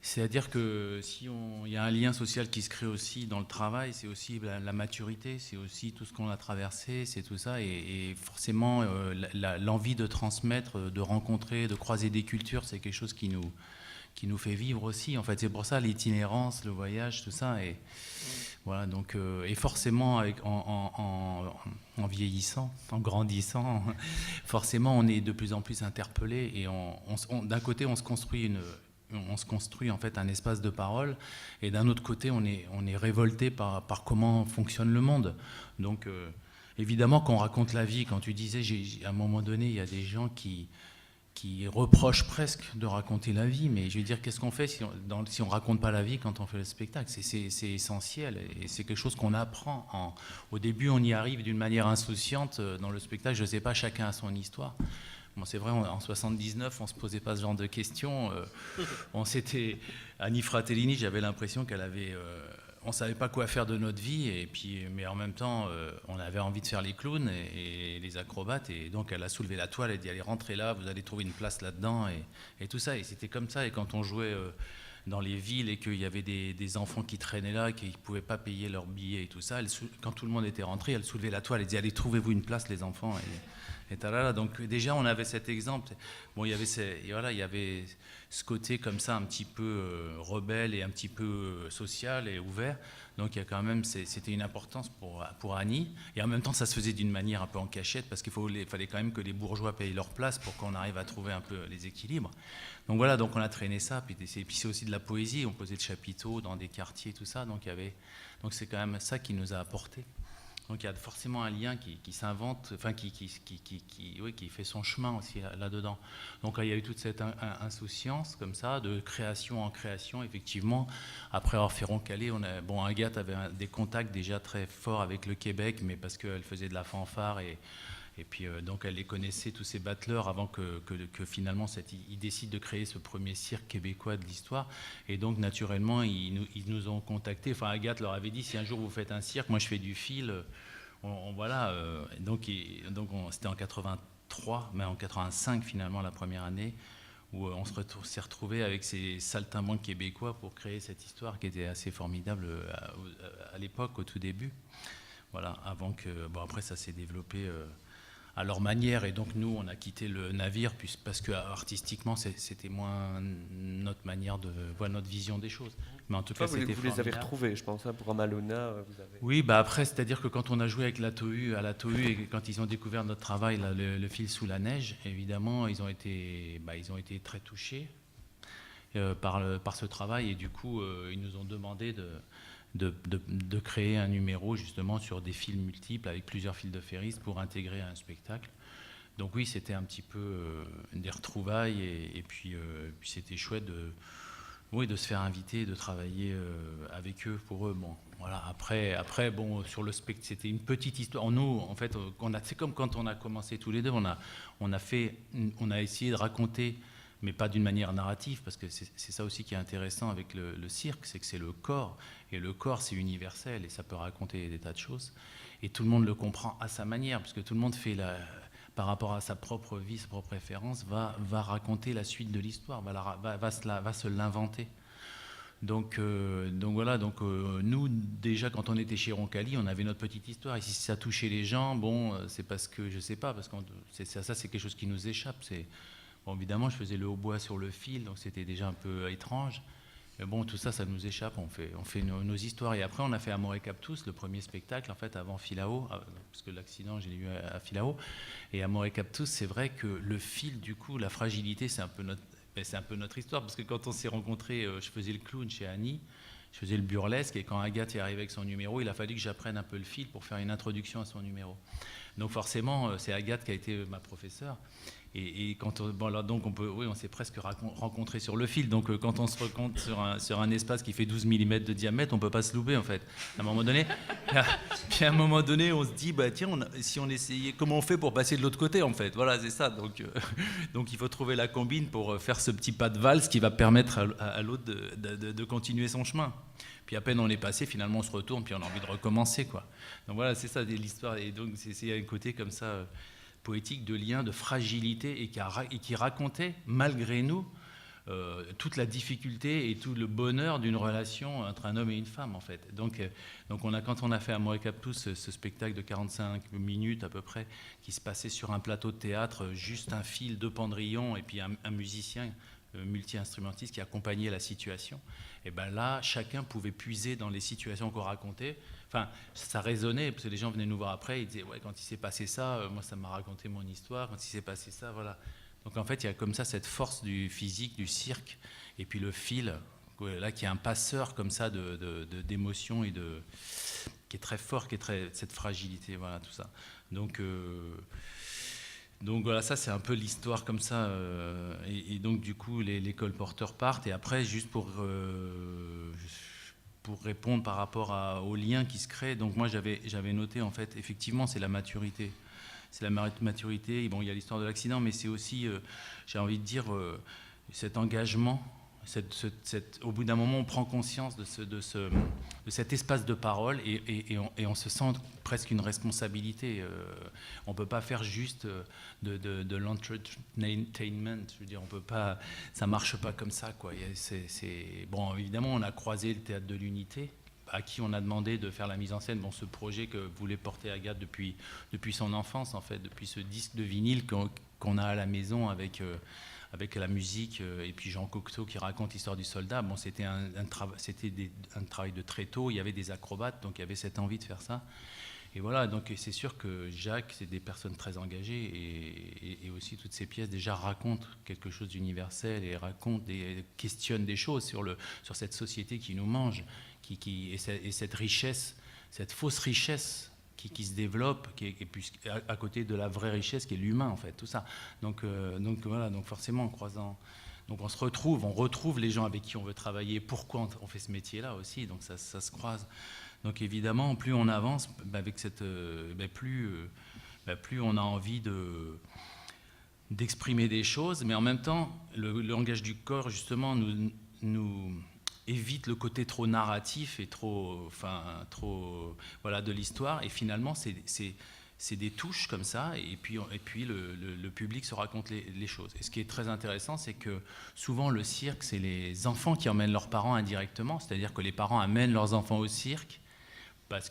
c'est-à-dire que si il y a un lien social qui se crée aussi dans le travail, c'est aussi la maturité, c'est aussi tout ce qu'on a traversé, c'est tout ça, et forcément l'envie de transmettre, de rencontrer, de croiser des cultures, c'est quelque chose qui nous fait vivre aussi. En fait, c'est pour ça l'itinérance, le voyage, tout ça. Et voilà, donc, et forcément, en vieillissant, en grandissant, forcément, on est de plus en plus interpellé. Et d'un côté, on se construit en fait un espace de parole, et d'un autre côté, on est révolté par comment fonctionne le monde. Donc, évidemment, quand on raconte la vie, quand tu disais, à un moment donné, il y a des gens qui reprochent presque de raconter la vie, mais je veux dire, qu'est-ce qu'on fait si on raconte pas la vie quand on fait le spectacle? C'est essentiel, et c'est quelque chose qu'on apprend. Au début, on y arrive d'une manière insouciante dans le spectacle, je sais pas, chacun a son histoire. Bon, c'est vrai, en 79, on se posait pas ce genre de questions. Annie Fratellini, j'avais l'impression qu'elle avait... on savait pas quoi faire de notre vie, mais en même temps, on avait envie de faire les clowns et les acrobates, et donc elle a soulevé la toile et dit allez, rentrez là, vous allez trouver une place là-dedans, et tout ça, et c'était comme ça. Et quand on jouait dans les villes et qu'il y avait des enfants qui traînaient là, qui ne pouvaient pas payer leurs billets et tout ça, quand tout le monde était rentré, elle soulevait la toile et dit allez, trouvez-vous une place, les enfants, et là. Donc déjà, on avait cet exemple. Bon, il y avait ce côté comme ça, un petit peu rebelle et un petit peu social et ouvert. Donc il y a quand même, c'était une importance pour Annie. Et en même temps, ça se faisait d'une manière un peu en cachette, parce qu'il fallait quand même que les bourgeois payent leur place pour qu'on arrive à trouver un peu les équilibres. Donc voilà, donc on a traîné ça. Puis c'est aussi de la poésie. On posait de chapiteaux dans des quartiers, tout ça. Donc c'est quand même ça qui nous a apporté. Donc il y a forcément un lien qui s'invente, enfin qui fait son chemin aussi là-dedans. Donc il y a eu toute cette insouciance comme ça, de création en création, effectivement. Après avoir fait Roncalais, Agathe avait des contacts déjà très forts avec le Québec, mais parce qu'elle faisait de la fanfare, et puis donc elle les connaissait, tous ces battleurs, avant que finalement ils décident de créer ce premier cirque québécois de l'histoire. Et donc naturellement, ils nous ont contactés. Enfin, Agathe leur avait dit, si un jour vous faites un cirque, moi je fais du fil. Voilà. Donc c'était en 83, mais en 85 finalement, la première année, où on s'est retrouvé avec ces saltimbanques québécois pour créer cette histoire qui était assez formidable à l'époque, au tout début. Voilà, avant que... Bon, après ça s'est développé... à leur manière, et donc nous on a quitté le navire parce que artistiquement c'était moins notre manière de voir, notre vision des choses. Mais en tout cas c'était vous les avez retrouvés, je pense, hein, pour Amalona. Oui, après c'est-à-dire que quand on a joué avec la TOU, et quand ils ont découvert notre travail, là, le fil sous la neige, évidemment ils ont été très touchés par ce travail, et du coup ils nous ont demandé de créer un numéro justement sur des fils multiples avec plusieurs fils de ferris pour intégrer un spectacle. Donc oui, c'était un petit peu des retrouvailles, et puis c'était chouette de se faire inviter, de travailler avec eux, pour eux. Bon, voilà. Après bon, sur le spectacle, c'était une petite histoire. Nous, en fait, c'est comme quand on a commencé tous les deux, on a essayé de raconter, mais pas d'une manière narrative, parce que c'est ça aussi qui est intéressant avec le cirque, c'est que c'est le corps, et le corps c'est universel, et ça peut raconter des tas de choses, et tout le monde le comprend à sa manière, parce que tout le monde fait par rapport à sa propre vie, sa propre référence, va raconter la suite de l'histoire, va se l'inventer. Donc voilà, nous déjà quand on était chez Roncalli, on avait notre petite histoire. Et si ça touchait les gens, bon, c'est parce que je sais pas, parce que ça c'est quelque chose qui nous échappe. Bon, évidemment, je faisais le hautbois sur le fil, donc c'était déjà un peu étrange. Mais bon, tout ça, ça nous échappe. On fait nos histoires. Et après, on a fait Amor et Captus, le premier spectacle en fait avant Filao, parce que l'accident, je l'ai eu à Filao. Et Amor et Captus, c'est vrai que le fil, du coup, la fragilité, c'est un peu notre histoire, parce que quand on s'est rencontrés, je faisais le clown chez Annie, je faisais le burlesque, et quand Agathe est arrivée avec son numéro, il a fallu que j'apprenne un peu le fil pour faire une introduction à son numéro. Donc forcément, c'est Agathe qui a été ma professeure. Et quand on s'est presque rencontrés sur le fil. Donc quand on se rencontre sur un espace qui fait 12 mm de diamètre, on ne peut pas se louper en fait. À un moment donné, on se dit, bah tiens, si on essayait, comment on fait pour passer de l'autre côté en fait? Voilà, c'est ça. Donc il faut trouver la combine pour faire ce petit pas de valse qui va permettre à l'autre de continuer son chemin. Puis à peine on est passé, finalement on se retourne, puis on a envie de recommencer, quoi. Donc voilà, c'est ça l'histoire. Et donc c'est un côté comme ça poétique de lien, de fragilité, et qui racontait, malgré nous, toute la difficulté et tout le bonheur d'une relation entre un homme et une femme, en fait. Donc quand on a fait Amor et Captus, ce spectacle de 45 minutes à peu près, qui se passait sur un plateau de théâtre, juste un fil, 2 pendrillons, et puis un musicien multi-instrumentiste qui accompagnait la situation, et ben là, chacun pouvait puiser dans les situations qu'on racontait. Enfin, ça résonnait, parce que les gens venaient nous voir après, ils disaient, ouais, quand il s'est passé ça, moi ça m'a raconté mon histoire, quand il s'est passé ça, voilà. Donc en fait, il y a comme ça cette force du physique, du cirque, et puis le fil, là, qui est un passeur comme ça d'émotions, et qui est très fort, cette fragilité, voilà, tout ça. Donc voilà, ça c'est un peu l'histoire comme ça, et donc du coup les colporteurs partent, et après juste pour répondre par rapport aux liens qui se créent, donc moi j'avais noté en fait, effectivement c'est la maturité, bon, il y a l'histoire de l'accident, mais c'est aussi, j'ai envie de dire, cet engagement, au bout d'un moment on prend conscience de cet espace de parole, et on se sent presque une responsabilité. On ne peut pas faire juste de l'entertainment, je veux dire, on peut pas, ça ne marche pas comme ça, quoi. Bon, évidemment on a croisé le Théâtre de l'Unité, à qui on a demandé de faire la mise en scène, bon, ce projet que voulait porter Agathe depuis son enfance, en fait, depuis ce disque de vinyle qu'on a à la maison avec la musique, et puis Jean Cocteau qui raconte l'histoire du soldat. Bon, c'était un travail de très tôt, il y avait des acrobates, donc il y avait cette envie de faire ça. Et voilà, donc c'est sûr que Jacques, c'est des personnes très engagées, et aussi toutes ces pièces déjà racontent quelque chose d'universel, et questionnent des choses sur cette société qui nous mange, et cette richesse, cette fausse richesse qui se développe, et puis à côté de la vraie richesse qui est l'humain, en fait, tout ça. Donc voilà, donc forcément en croisant, donc on retrouve les gens avec qui on veut travailler, pourquoi on fait ce métier-là aussi, donc ça se croise. Donc évidemment, plus on avance, avec plus on a envie d'exprimer des choses, mais en même temps, le langage du corps, justement, nous évite le côté trop narratif et trop voilà, de l'histoire, et finalement c'est des touches comme ça, et puis le public se raconte les choses. Et ce qui est très intéressant, c'est que souvent le cirque, c'est les enfants qui emmènent leurs parents indirectement, c'est-à-dire que les parents amènent leurs enfants au cirque,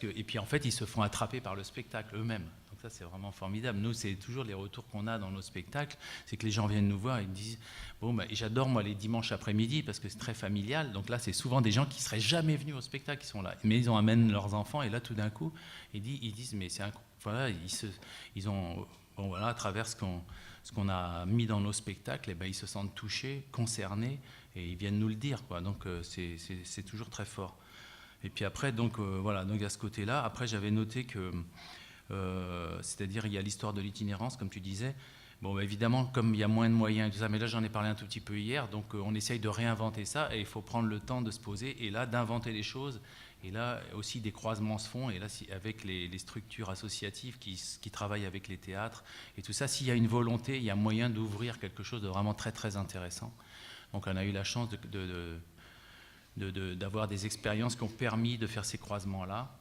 et puis en fait ils se font attraper par le spectacle eux-mêmes. Donc ça c'est vraiment formidable. Nous, c'est toujours les retours qu'on a dans nos spectacles, c'est que les gens viennent nous voir et disent, bon, et j'adore moi les dimanches après-midi parce que c'est très familial, donc là c'est souvent des gens qui seraient jamais venus au spectacle qui sont là, mais ils amènent leurs enfants, et là tout d'un coup ils disent mais c'est voilà, ils ont, bon voilà, à travers ce qu'on a mis dans nos spectacles, et ben ils se sentent touchés, concernés, et ils viennent nous le dire, quoi. Donc c'est toujours très fort. Et puis après, donc voilà, donc à ce côté-là, après j'avais noté que, c'est-à-dire il y a l'histoire de l'itinérance, comme tu disais. Bon, bah, évidemment, comme il y a moins de moyens et tout ça, mais là j'en ai parlé un tout petit peu hier, donc on essaye de réinventer ça, et il faut prendre le temps de se poser, et là d'inventer les choses, et là aussi des croisements se font, et là avec les structures associatives qui travaillent avec les théâtres, et tout ça, s'il y a une volonté, il y a moyen d'ouvrir quelque chose de vraiment très très intéressant. Donc on a eu la chance d'avoir des expériences qui ont permis de faire ces croisements-là.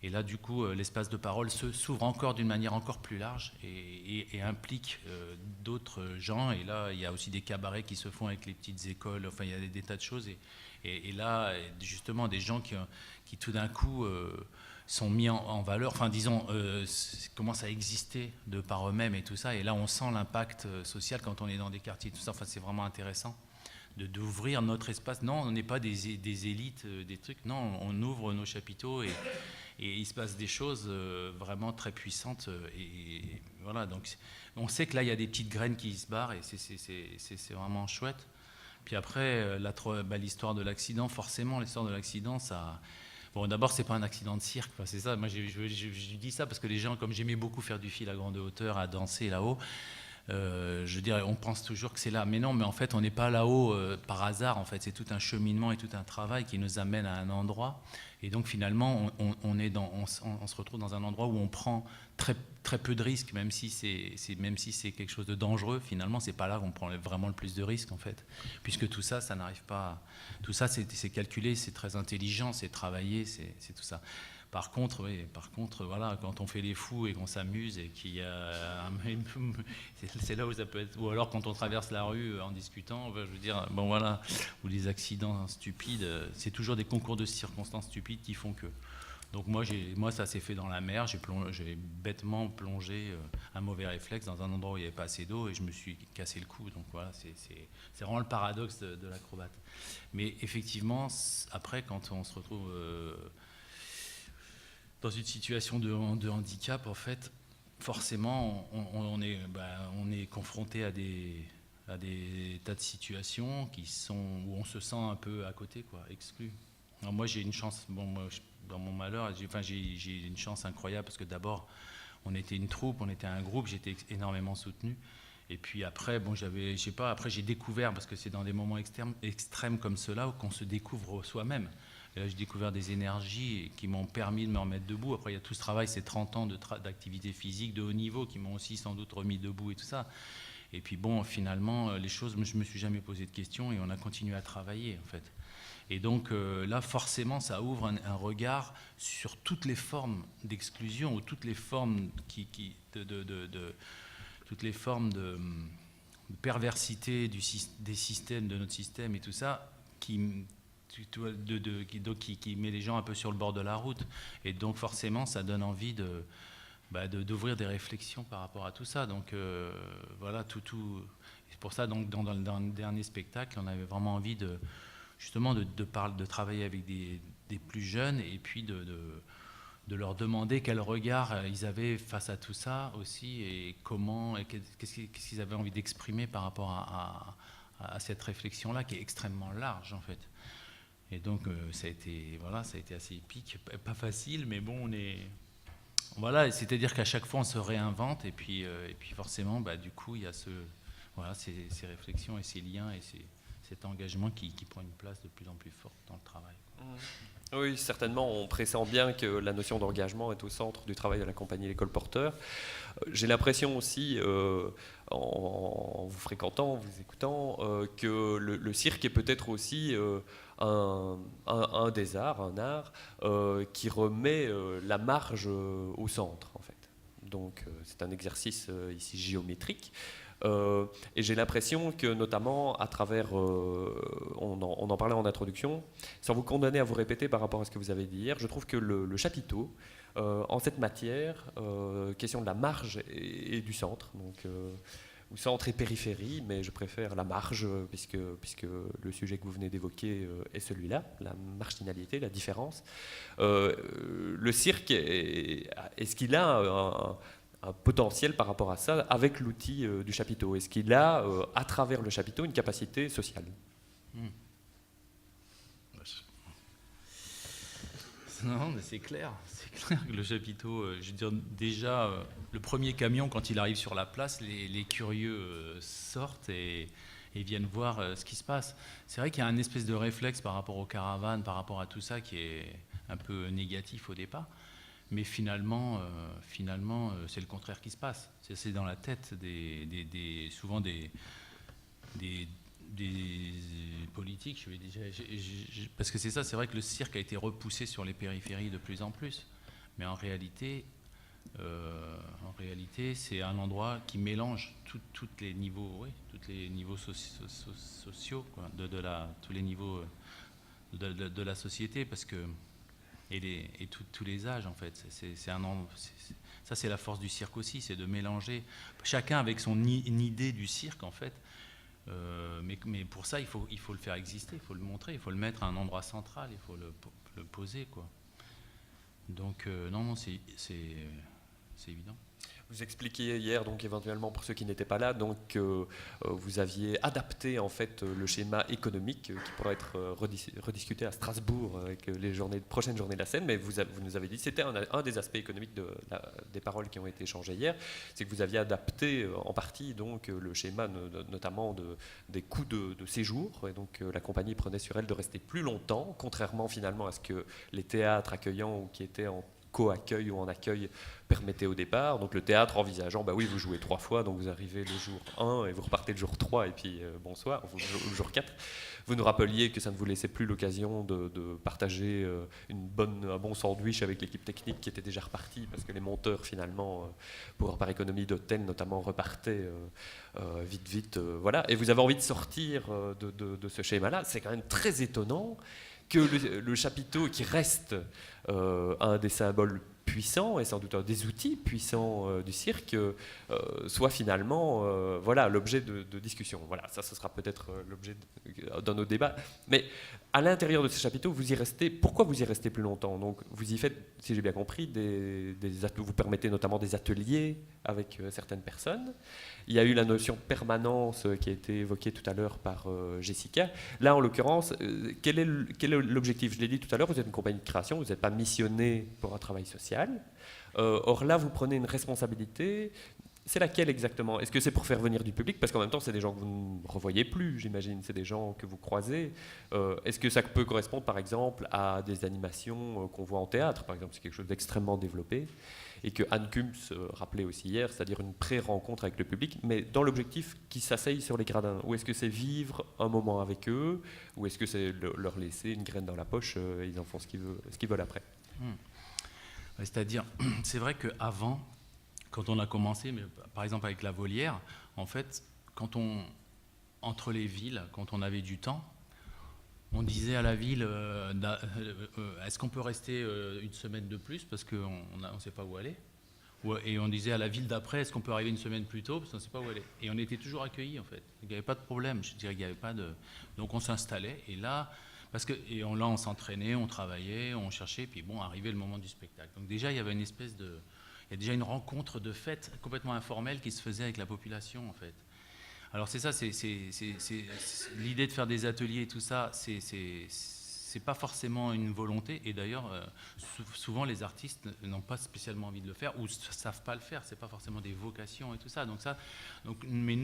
Et là, du coup, l'espace de parole s'ouvre encore d'une manière encore plus large et implique d'autres gens. Et là, il y a aussi des cabarets qui se font avec les petites écoles. Enfin, il y a des tas de choses. Et là, justement, des gens qui tout d'un coup sont mis en valeur, enfin, disons, commencent à exister de par eux-mêmes et tout ça. Et là, on sent l'impact social quand on est dans des quartiers, tout ça. Enfin, c'est vraiment intéressant d'ouvrir notre espace. Non, on n'est pas des élites, des trucs. Non, on ouvre nos chapiteaux et il se passe des choses vraiment très puissantes. Et voilà, donc on sait que là, il y a des petites graines qui se barrent et c'est vraiment chouette. Puis après, l'histoire de l'accident, forcément, l'histoire de l'accident, ça... Bon, d'abord, c'est pas un accident de cirque, c'est ça. Moi, je dis ça parce que les gens, comme j'aimais beaucoup faire du fil à grande hauteur, à danser là-haut, je dirais, on pense toujours que c'est là. Mais non, mais en fait, on n'est pas là-haut par hasard. En fait, c'est tout un cheminement et tout un travail qui nous amène à un endroit. Et donc, finalement, on se retrouve dans un endroit où on prend très, très peu de risques, même si c'est quelque chose de dangereux. Finalement, c'est pas là qu'on prend vraiment le plus de risques, en fait. Puisque tout ça, ça n'arrive pas... Tout ça, c'est calculé, c'est très intelligent, c'est travaillé, c'est tout ça. Par contre, voilà, quand on fait les fous et qu'on s'amuse et qu'il y a c'est là où ça peut être, ou alors quand on traverse la rue en discutant, je veux dire, bon voilà, ou les accidents stupides, c'est toujours des concours de circonstances stupides qui font que. Donc moi ça s'est fait dans la mer, j'ai bêtement plongé, un mauvais réflexe dans un endroit où il n'y avait pas assez d'eau et je me suis cassé le cou. Donc voilà, c'est vraiment le paradoxe de l'acrobate. Mais effectivement, après quand on se retrouve dans une situation de handicap, en fait, forcément, on est confronté à des tas de situations où on se sent un peu à côté, quoi, exclu. Alors moi, j'ai une chance, dans mon malheur, j'ai une chance incroyable parce que d'abord, on était une troupe, on était un groupe, j'étais énormément soutenu. Et puis après, après j'ai découvert, parce que c'est dans des moments extrêmes comme ceux-là qu'on se découvre soi-même. Et là, j'ai découvert des énergies qui m'ont permis de me remettre debout. Après, il y a tout ce travail, ces 30 ans d'activité physique de haut niveau qui m'ont aussi sans doute remis debout et tout ça. Et puis bon, finalement, les choses, je ne me suis jamais posé de questions et on a continué à travailler, en fait. Et donc là, forcément, ça ouvre un regard sur toutes les formes d'exclusion ou toutes les formes toutes les formes de perversité des systèmes, de notre système et tout ça, qui met les gens un peu sur le bord de la route. Et donc forcément, ça donne envie d'ouvrir des réflexions par rapport à tout ça. Donc voilà, c'est pour ça, donc, dans le dernier spectacle, on avait vraiment envie de travailler avec des plus jeunes et puis de leur demander quel regard ils avaient face à tout ça aussi et qu'est-ce qu'ils avaient envie d'exprimer par rapport à cette réflexion-là qui est extrêmement large, en fait. Et donc ça a été assez épique, pas facile, mais bon, voilà, c'est-à-dire qu'à chaque fois on se réinvente et puis forcément, du coup, il y a ces réflexions et ces liens et cet engagement qui prend une place de plus en plus forte dans le travail. Oui, certainement, on pressent bien que la notion d'engagement est au centre du travail de la compagnie L'École Porteur. J'ai l'impression aussi, en vous fréquentant, en vous écoutant, que le cirque est peut-être aussi un des arts, un art qui remet la marge au centre, en fait. Donc c'est un exercice ici géométrique. Et j'ai l'impression que notamment à travers, on en parlait en introduction, sans vous condamner à vous répéter par rapport à ce que vous avez dit hier, je trouve que le chapiteau, en cette matière, question de la marge et du centre, donc ou centre et périphérie, mais je préfère la marge puisque le sujet que vous venez d'évoquer est celui-là, la marginalité, la différence. Le cirque, est-ce qu'il a un potentiel par rapport à ça avec l'outil du chapiteau? Est-ce qu'il a, à travers le chapiteau, une capacité sociale? Non, mais c'est clair que le chapiteau, je veux dire, déjà, le premier camion, quand il arrive sur la place, les curieux sortent et viennent voir ce qui se passe. C'est vrai qu'il y a un espèce de réflexe par rapport aux caravanes, par rapport à tout ça, qui est un peu négatif au départ. Mais finalement, c'est le contraire qui se passe. C'est dans la tête souvent des politiques. Parce que c'est ça, c'est vrai que le cirque a été repoussé sur les périphéries de plus en plus. Mais en réalité, c'est un endroit qui mélange tous les niveaux, sociaux, quoi, tous les niveaux de la société, parce que tous les âges en fait. Ça c'est la force du cirque aussi, c'est de mélanger chacun avec son idée du cirque en fait. Mais pour ça, il faut le faire exister, il faut le montrer, il faut le mettre à un endroit central, il faut le poser, quoi. Donc, non, c'est évident. Vous expliquiez hier, donc éventuellement pour ceux qui n'étaient pas là, donc vous aviez adapté en fait le schéma économique qui pourra être rediscuté à Strasbourg avec les prochaines journées de la scène, mais vous nous avez dit, c'était un des aspects économiques des paroles qui ont été échangées hier, c'est que vous aviez adapté en partie donc le schéma notamment des coûts de séjour, et donc la compagnie prenait sur elle de rester plus longtemps, contrairement finalement à ce que les théâtres accueillants ou qui étaient en co-accueil ou en accueil permettait au départ. Donc le théâtre envisageant, bah oui, vous jouez 3 fois, donc vous arrivez le jour 1 et vous repartez le jour 3 et puis bonsoir, le jour 4. Vous nous rappeliez que ça ne vous laissait plus l'occasion de partager un bon sandwich avec l'équipe technique qui était déjà repartie parce que les monteurs finalement, par économie d'hôtel notamment, repartaient vite. Voilà. Et vous avez envie de sortir de ce schéma-là. C'est quand même très étonnant que le chapiteau qui reste un des symboles puissants et sans doute un des outils puissants du cirque soit finalement l'objet de discussion. Voilà, ça ce sera peut-être l'objet d'un autre débat. Mais à l'intérieur de ce chapiteau, vous y restez. Pourquoi vous y restez plus longtemps? Donc vous y faites, si j'ai bien compris, vous permettez notamment des ateliers avec certaines personnes. Il y a eu la notion de permanence qui a été évoquée tout à l'heure par Jessica. Là, en l'occurrence, quel est l'objectif? Je l'ai dit tout à l'heure, vous êtes une compagnie de création, vous n'êtes pas missionné pour un travail social. Or là, vous prenez une responsabilité. C'est laquelle exactement? Est-ce que c'est pour faire venir du public? Parce qu'en même temps, c'est des gens que vous ne revoyez plus, j'imagine. C'est des gens que vous croisez. Est-ce que ça peut correspondre, par exemple, à des animations qu'on voit en théâtre? Par exemple, c'est quelque chose d'extrêmement développé. Et que Anne Kumps rappelait aussi hier, c'est-à-dire une pré-rencontre avec le public, mais dans l'objectif qu'ils s'asseyent sur les gradins. Ou est-ce que c'est vivre un moment avec eux? Ou est-ce que c'est leur laisser une graine dans la poche et ils en font ce qu'ils veulent après? C'est-à-dire, c'est vrai qu'avant, quand on a commencé, mais par exemple avec la Volière, en fait, entre les villes, quand on avait du temps, on disait à la ville, est-ce qu'on peut rester une semaine de plus parce qu'on ne sait pas où aller? Et on disait à la ville d'après, est-ce qu'on peut arriver une semaine plus tôt parce qu'on ne sait pas où aller? Et on était toujours accueillis en fait. Il n'y avait pas de problème. Je dirais qu'il n'y avait pas de. Donc on s'installait et là, là on s'entraînait, on travaillait, on cherchait, puis bon, arrivait le moment du spectacle. Donc déjà il y avait une espèce de. Il y a déjà une rencontre de fête complètement informelle qui se faisait avec la population en fait. Alors c'est ça, c'est l'idée de faire des ateliers et tout ça, c'est pas forcément une volonté. Et d'ailleurs, souvent les artistes n'ont pas spécialement envie de le faire ou ne savent pas le faire. C'est pas forcément des vocations et tout ça. Mais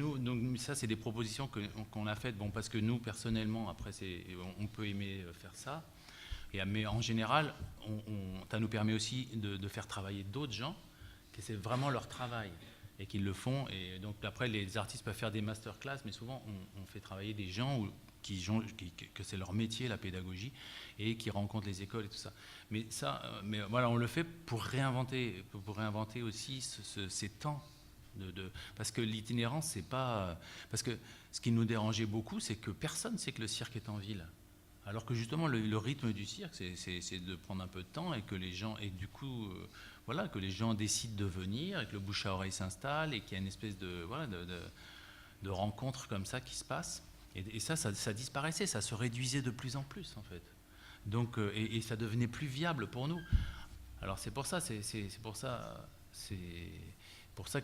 ça, c'est des propositions qu'on a faites. Bon, parce que nous, personnellement, après, on peut aimer faire ça. Mais en général, ça nous permet aussi de faire travailler d'autres gens, que c'est vraiment leur travail. Et qu'ils le font. Et donc après, les artistes peuvent faire des masterclass, mais souvent on fait travailler des gens que c'est leur métier, la pédagogie, et qui rencontrent les écoles et tout ça. Mais voilà, on le fait pour réinventer aussi ces temps. Parce que l'itinérance, c'est pas... Parce que ce qui nous dérangeait beaucoup, c'est que personne ne sait que le cirque est en ville. Alors que justement, le rythme du cirque, c'est de prendre un peu de temps et que les gens... Et du coup... que les gens décident de venir et que le bouche à oreille s'installe et qu'il y a une espèce de rencontre comme ça qui se passe. Et ça disparaissait, ça se réduisait de plus en plus en fait. Donc, et ça devenait plus viable pour nous. Alors c'est pour ça que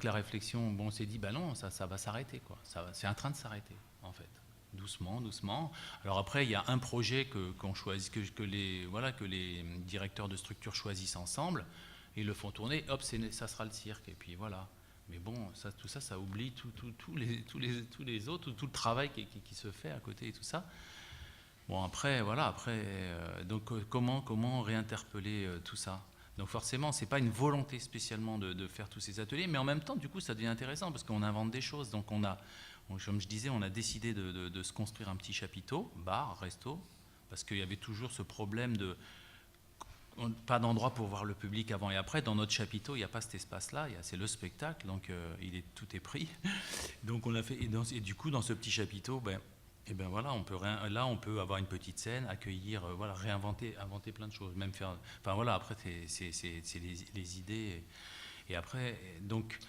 la réflexion, bon, on s'est dit, non, ça va s'arrêter quoi. C'est en train de s'arrêter en fait. Doucement. Alors après, il y a un projet qu'on choisit, que les directeurs de structure choisissent ensemble. Ils le font tourner, hop, ça sera le cirque, et puis voilà. Mais bon, tout ça oublie tous les autres, tout le travail qui se fait à côté et tout ça. Bon, donc comment réinterpeller tout ça? Donc forcément, c'est pas une volonté spécialement de faire tous ces ateliers, mais en même temps, du coup, ça devient intéressant parce qu'on invente des choses. Donc comme je disais, on a décidé de se construire un petit chapiteau, bar, resto, parce qu'il y avait toujours ce problème pas d'endroit pour voir le public avant et après. Dans notre chapiteau, il n'y a pas cet espace-là. C'est le spectacle, donc tout est pris. Donc on a fait et du coup dans ce petit chapiteau, voilà, on peut avoir une petite scène, accueillir, inventer plein de choses, même faire. Enfin voilà, après c'est les idées et après donc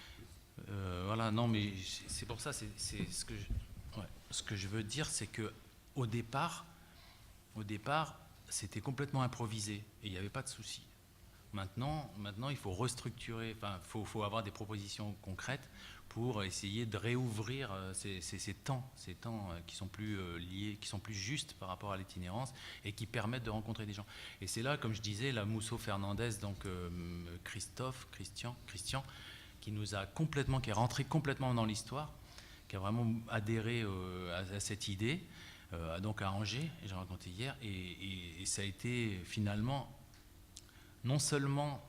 voilà, non mais c'est pour ça, c'est ce que je veux dire, c'est que au départ, c'était complètement improvisé et il n'y avait pas de souci. Maintenant, il faut restructurer, faut avoir des propositions concrètes pour essayer de réouvrir ces temps qui sont plus liés, qui sont plus justes par rapport à l'itinérance et qui permettent de rencontrer des gens. Et c'est là, comme je disais, la Musso Fernandez, donc Christian, qui est rentré complètement dans l'histoire, qui a vraiment adhéré à cette idée. Donc à Angers, j'ai raconté hier, et ça a été finalement, non seulement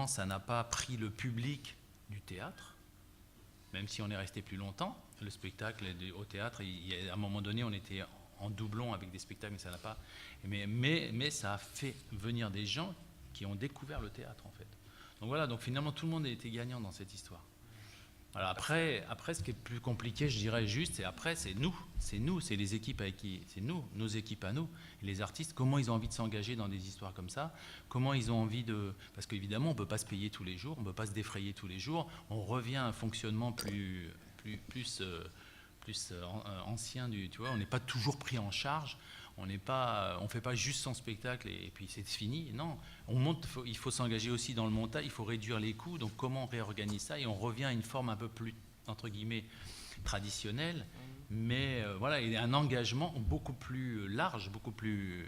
ça n'a pas pris le public du théâtre, même si on est resté plus longtemps, le spectacle au théâtre, à un moment donné on était en doublon avec des spectacles, mais ça n'a pas, mais ça a fait venir des gens qui ont découvert le théâtre en fait. Donc voilà, donc finalement tout le monde a été gagnant dans cette histoire. Alors après, ce qui est plus compliqué, je dirais juste, c'est les équipes avec qui, nos équipes à nous, les artistes, comment ils ont envie de s'engager dans des histoires comme ça, comment ils ont envie parce qu'évidemment, on ne peut pas se payer tous les jours, on ne peut pas se défrayer tous les jours, on revient à un fonctionnement plus ancien, tu vois, on n'est pas toujours pris en charge. On ne fait pas juste son spectacle et puis c'est fini. Non, il faut s'engager aussi dans le montage, il faut réduire les coûts. Donc comment on réorganise ça et on revient à une forme un peu plus, entre guillemets, traditionnelle, mais voilà, et un engagement beaucoup plus large, beaucoup plus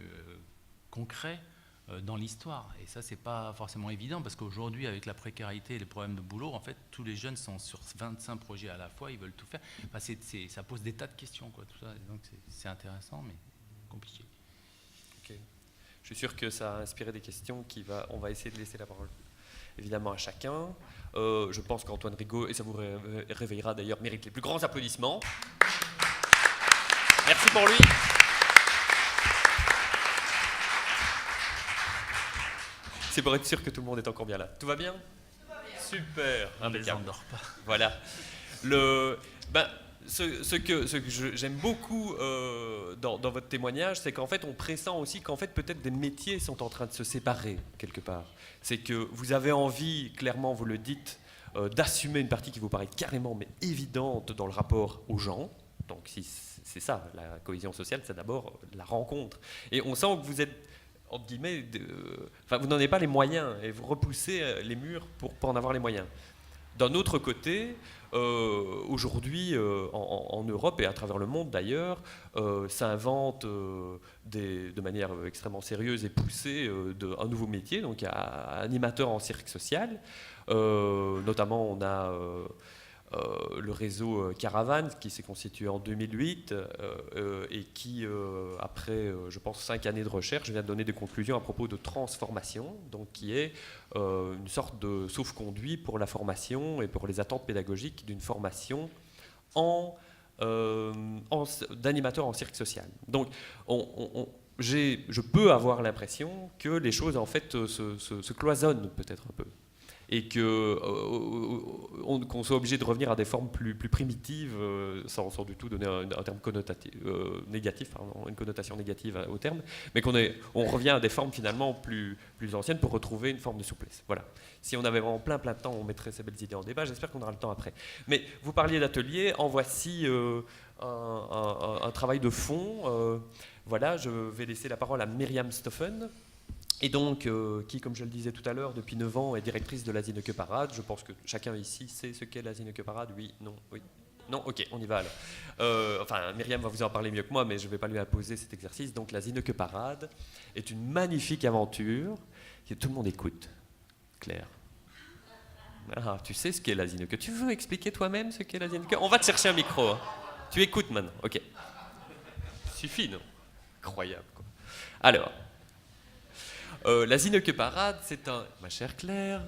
concret dans l'histoire. Et ça, c'est pas forcément évident parce qu'aujourd'hui, avec la précarité et les problèmes de boulot, en fait, tous les jeunes sont sur 25 projets à la fois, ils veulent tout faire. Ça pose des tas de questions, quoi, tout ça. Et donc c'est intéressant, mais compliqué. Okay. Je suis sûr que ça a inspiré des questions on va essayer de laisser la parole évidemment à chacun. Je pense qu'Antoine Rigaud, et ça vous réveillera d'ailleurs, mérite les plus grands applaudissements. Merci pour lui. C'est pour être sûr que tout le monde est encore bien là. Tout va bien ? Tout va bien. Super. On ne les endort pas. Voilà. Ce que j'aime beaucoup dans votre témoignage, c'est qu'en fait, on pressent aussi qu'en fait, peut-être des métiers sont en train de se séparer quelque part. C'est que vous avez envie, clairement, vous le dites, d'assumer une partie qui vous paraît carrément, mais évidente dans le rapport aux gens. Donc, si c'est ça, la cohésion sociale, c'est d'abord la rencontre. Et on sent que vous êtes, entre guillemets, vous n'en avez pas les moyens et vous repoussez les murs pour en avoir les moyens. D'un autre côté, aujourd'hui, en Europe et à travers le monde d'ailleurs, s'invente de manière extrêmement sérieuse et poussée un nouveau métier, donc animateur en cirque social. Notamment, on a le réseau Caravane qui s'est constitué en 2008 et qui, après, je pense, 5 années de recherche, vient de donner des conclusions à propos de transformation, donc qui est une sorte de sauf-conduit pour la formation et pour les attentes pédagogiques d'une formation d'animateur en cirque social. Donc, je peux avoir l'impression que les choses en fait se cloisonnent peut-être un peu. Et qu'on soit obligé de revenir à des formes plus primitives, sans du tout donner un terme négatif, une connotation négative au terme, mais on revient à des formes finalement plus anciennes pour retrouver une forme de souplesse. Voilà. Si on avait vraiment plein de temps, on mettrait ces belles idées en débat. J'espère qu'on aura le temps après. Mais vous parliez d'atelier, en voici un travail de fond. Voilà, je vais laisser la parole à Myriam Stoffen. Et donc, qui, comme je le disais tout à l'heure, depuis 9 ans est directrice de la Zineke Parade. Je pense que chacun ici sait ce qu'est la Zineke Parade. Oui, non, oui. Non, ok, on y va alors. Myriam va vous en parler mieux que moi, mais je ne vais pas lui imposer cet exercice. Donc, la Zineke Parade est une magnifique aventure que tout le monde écoute. Claire. Ah, tu sais ce qu'est la Zineke. Tu veux expliquer toi-même ce qu'est la Zineke ? On va te chercher un micro. Hein. Tu écoutes maintenant, ok. Suffit, non ? Incroyable, quoi. Alors... la Zineke Parade, c'est ma chère Claire,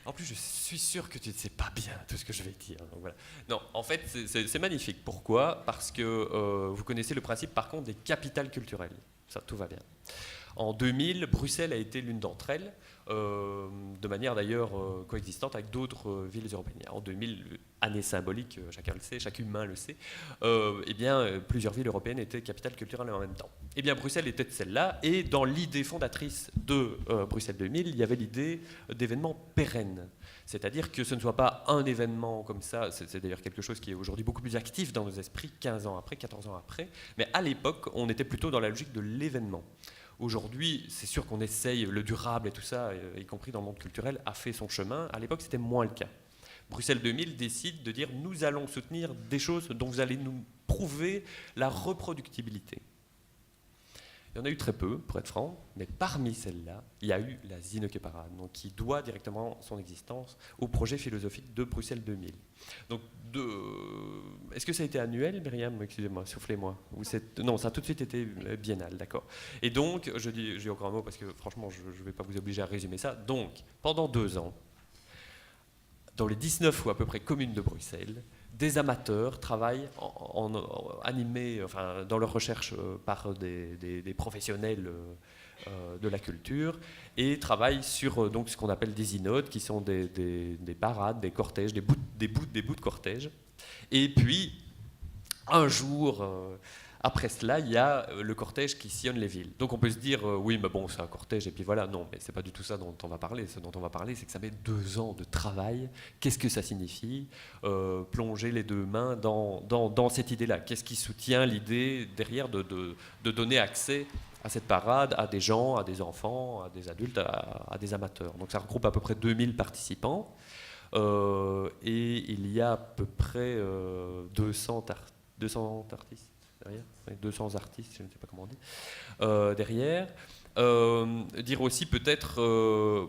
en plus je suis sûr que tu ne sais pas bien tout ce que je vais dire. Donc voilà. Non, en fait c'est magnifique. Pourquoi ? Parce que vous connaissez le principe par contre des capitales culturelles. Ça, tout va bien. En 2000, Bruxelles a été l'une d'entre elles, de manière d'ailleurs coexistante avec d'autres villes européennes. En 2000, année symbolique, chacun le sait, chaque humain le sait, eh bien, plusieurs villes européennes étaient capitales culturelles en même temps. Eh bien, Bruxelles était de celle-là, et dans l'idée fondatrice de Bruxelles 2000, il y avait l'idée d'événements pérennes. C'est-à-dire que ce ne soit pas un événement comme ça, c'est d'ailleurs quelque chose qui est aujourd'hui beaucoup plus actif dans nos esprits, 15 ans après, 14 ans après, mais à l'époque, on était plutôt dans la logique de l'événement. Aujourd'hui, c'est sûr qu'on essaye, le durable et tout ça, y compris dans le monde culturel, a fait son chemin. À l'époque, c'était moins le cas. Bruxelles 2000 décide de dire « nous allons soutenir des choses dont vous allez nous prouver la reproductibilité ». Il y en a eu très peu, pour être franc, mais parmi celles-là, il y a eu la Zinneke Parade, donc qui doit directement son existence au projet philosophique de Bruxelles 2000. Donc, est-ce que ça a été annuel, Myriam? Excusez-moi, soufflez-moi. Non, ça a tout de suite été biennal, d'accord. Et donc, je dis encore un mot parce que franchement, je ne vais pas vous obliger à résumer ça. Donc, pendant 2 ans, dans les 19 ou à peu près communes de Bruxelles, des amateurs travaillent animés, enfin, dans leur recherche par des professionnels de la culture et travaillent sur donc, ce qu'on appelle des inodes, qui sont des parades, des cortèges, des bouts de cortège. Et puis, un jour, après cela, il y a le cortège qui sillonne les villes. Donc on peut se dire, oui, mais bon, c'est un cortège, et puis voilà. Non, mais c'est pas du tout ça dont on va parler. Ce dont on va parler, c'est que ça met 2 ans de travail. Qu'est-ce que ça signifie plonger les 2 mains dans cette idée-là? Qu'est-ce qui soutient l'idée derrière de donner accès à cette parade à des gens, à des enfants, à des adultes, à des amateurs? Donc ça regroupe à peu près 2000 participants. Et il y a à peu près 200 artistes. Derrière, 200 artistes, je ne sais pas comment on dit, derrière. Dire aussi peut-être,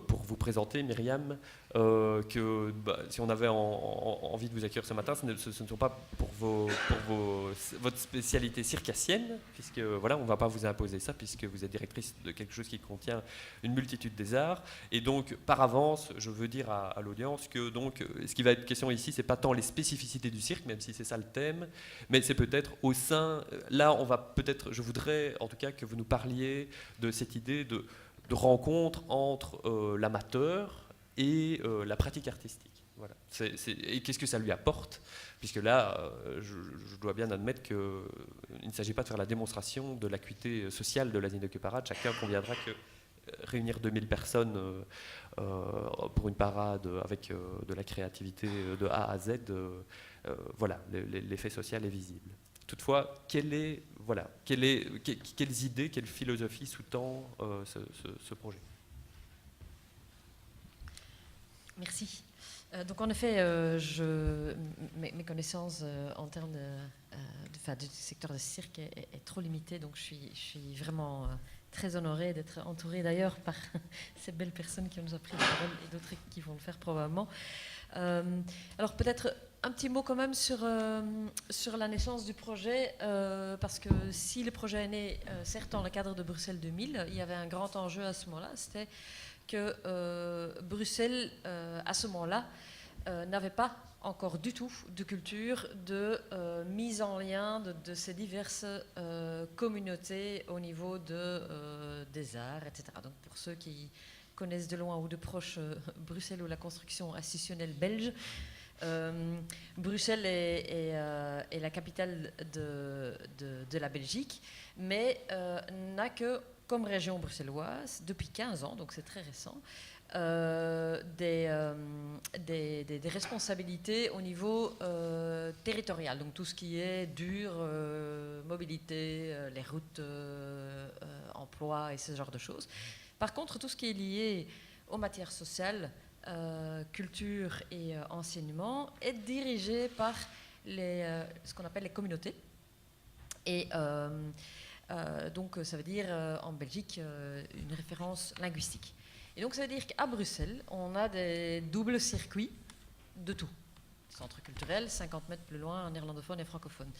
pour vous présenter, Myriam, que si on avait envie de vous accueillir ce matin, ce ne sont pas pour votre spécialité circassienne, puisque voilà, on ne va pas vous imposer ça, puisque vous êtes directrice de quelque chose qui contient une multitude des arts. Et donc, par avance, je veux dire à l'audience que donc, ce qui va être question ici, c'est pas tant les spécificités du cirque, même si c'est ça le thème, mais c'est peut-être au sein. Là, on va peut-être. Je voudrais, en tout cas, que vous nous parliez de cette idée de rencontre entre l'amateur et la pratique artistique. Voilà. Et qu'est-ce que ça lui apporte? Puisque là, je dois bien admettre qu'il ne s'agit pas de faire la démonstration de l'acuité sociale de la Zinneke Parade. Chacun conviendra que réunir 2000 personnes pour une parade avec de la créativité de A à Z, voilà, l'effet social est visible. Toutefois, quelles idées, quelle philosophie sous-tend ce projet? Merci. Donc en effet, mes connaissances en termes du secteur du cirque est trop limitée, donc je suis vraiment très honorée d'être entourée d'ailleurs par ces belles personnes qui ont nous appris la parole et d'autres qui vont le faire probablement. Alors peut-être un petit mot quand même sur la naissance du projet, parce que si le projet est né, certes dans le cadre de Bruxelles 2000, il y avait un grand enjeu à ce moment-là, c'était que Bruxelles, à ce moment-là, n'avait pas encore du tout de culture de mise en lien de ces diverses communautés au niveau des arts, etc. Donc pour ceux qui connaissent de loin ou de proche Bruxelles ou la construction institutionnelle belge, Bruxelles est la capitale de la Belgique, mais n'a que comme région bruxelloise, depuis 15 ans, donc c'est très récent, des responsabilités au niveau territorial. Donc tout ce qui est dur, mobilité, les routes, emploi et ce genre de choses. Par contre, tout ce qui est lié aux matières sociales, culture et enseignement est dirigé par ce qu'on appelle les communautés. Et donc ça veut dire en Belgique une référence linguistique. Et donc ça veut dire qu'à Bruxelles, on a des doubles circuits de tout. Centre culturel, 50 mètres plus loin, néerlandophone et francophone.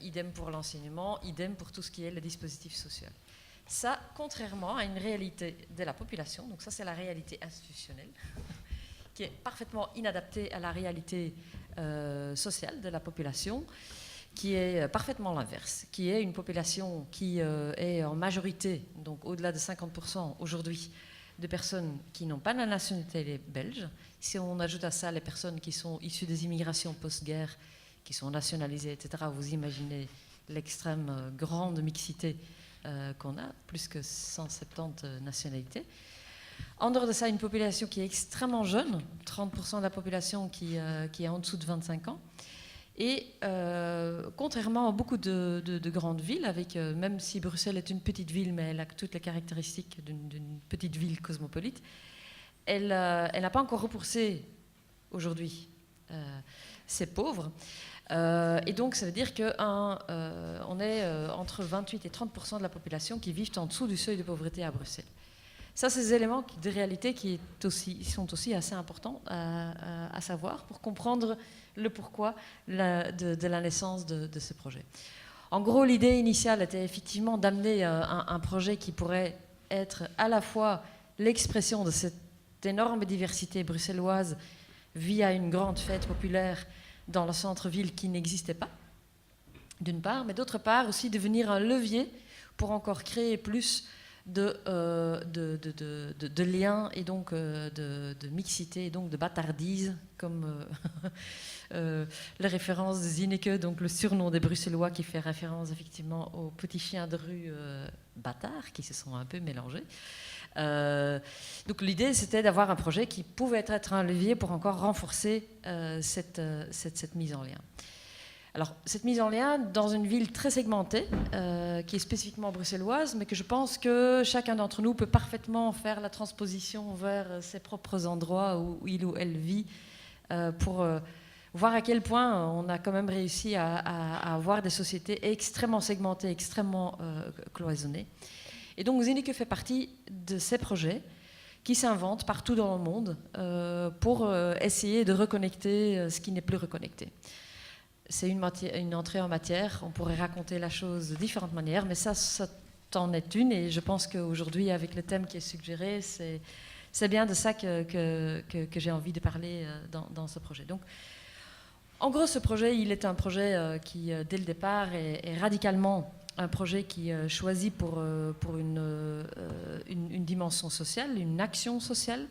Idem pour l'enseignement, idem pour tout ce qui est le dispositif social. Ça, contrairement à une réalité de la population, donc ça c'est la réalité institutionnelle, qui est parfaitement inadaptée à la réalité sociale de la population, qui est parfaitement l'inverse, qui est une population qui est en majorité, donc au-delà de 50% aujourd'hui, de personnes qui n'ont pas la nationalité belge. Si on ajoute à ça les personnes qui sont issues des immigrations post-guerre, qui sont nationalisées, etc., vous imaginez l'extrême grande mixité qu'on a, plus que 170 nationalités. En dehors de ça, une population qui est extrêmement jeune, 30% de la population qui est en dessous de 25 ans. Et contrairement à beaucoup de grandes villes, même si Bruxelles est une petite ville, mais elle a toutes les caractéristiques d'une petite ville cosmopolite, elle n'a pas encore repoussé aujourd'hui ces pauvres. Et donc ça veut dire qu'on est entre 28 et 30% de la population qui vivent en dessous du seuil de pauvreté à Bruxelles. Ça, c'est des éléments de réalité qui sont aussi assez importants à savoir pour comprendre le pourquoi de la naissance de ce projet. En gros, l'idée initiale était effectivement d'amener un projet qui pourrait être à la fois l'expression de cette énorme diversité bruxelloise via une grande fête populaire dans le centre-ville qui n'existait pas, d'une part, mais d'autre part aussi devenir un levier pour encore créer plus de liens et donc de mixité et donc de bâtardise, comme la référence de Zineke, donc le surnom des Bruxellois qui fait référence effectivement aux petits chiens de rue bâtards qui se sont un peu mélangés. Donc l'idée c'était d'avoir un projet qui pouvait être un levier pour encore renforcer cette mise en lien. Alors, cette mise en lien dans une ville très segmentée, qui est spécifiquement bruxelloise, mais que je pense que chacun d'entre nous peut parfaitement faire la transposition vers ses propres endroits où il ou elle vit, pour voir à quel point on a quand même réussi à avoir des sociétés extrêmement segmentées, extrêmement cloisonnées. Et donc, Zineke fait partie de ces projets qui s'inventent partout dans le monde pour essayer de reconnecter ce qui n'est plus reconnecté. C'est une entrée en matière, on pourrait raconter la chose de différentes manières, mais ça en est une, et je pense qu'aujourd'hui, avec le thème qui est suggéré, c'est bien de ça que j'ai envie de parler dans ce projet. Donc, en gros, ce projet, il est un projet qui, dès le départ, est radicalement un projet qui choisit pour une dimension sociale, une action sociale,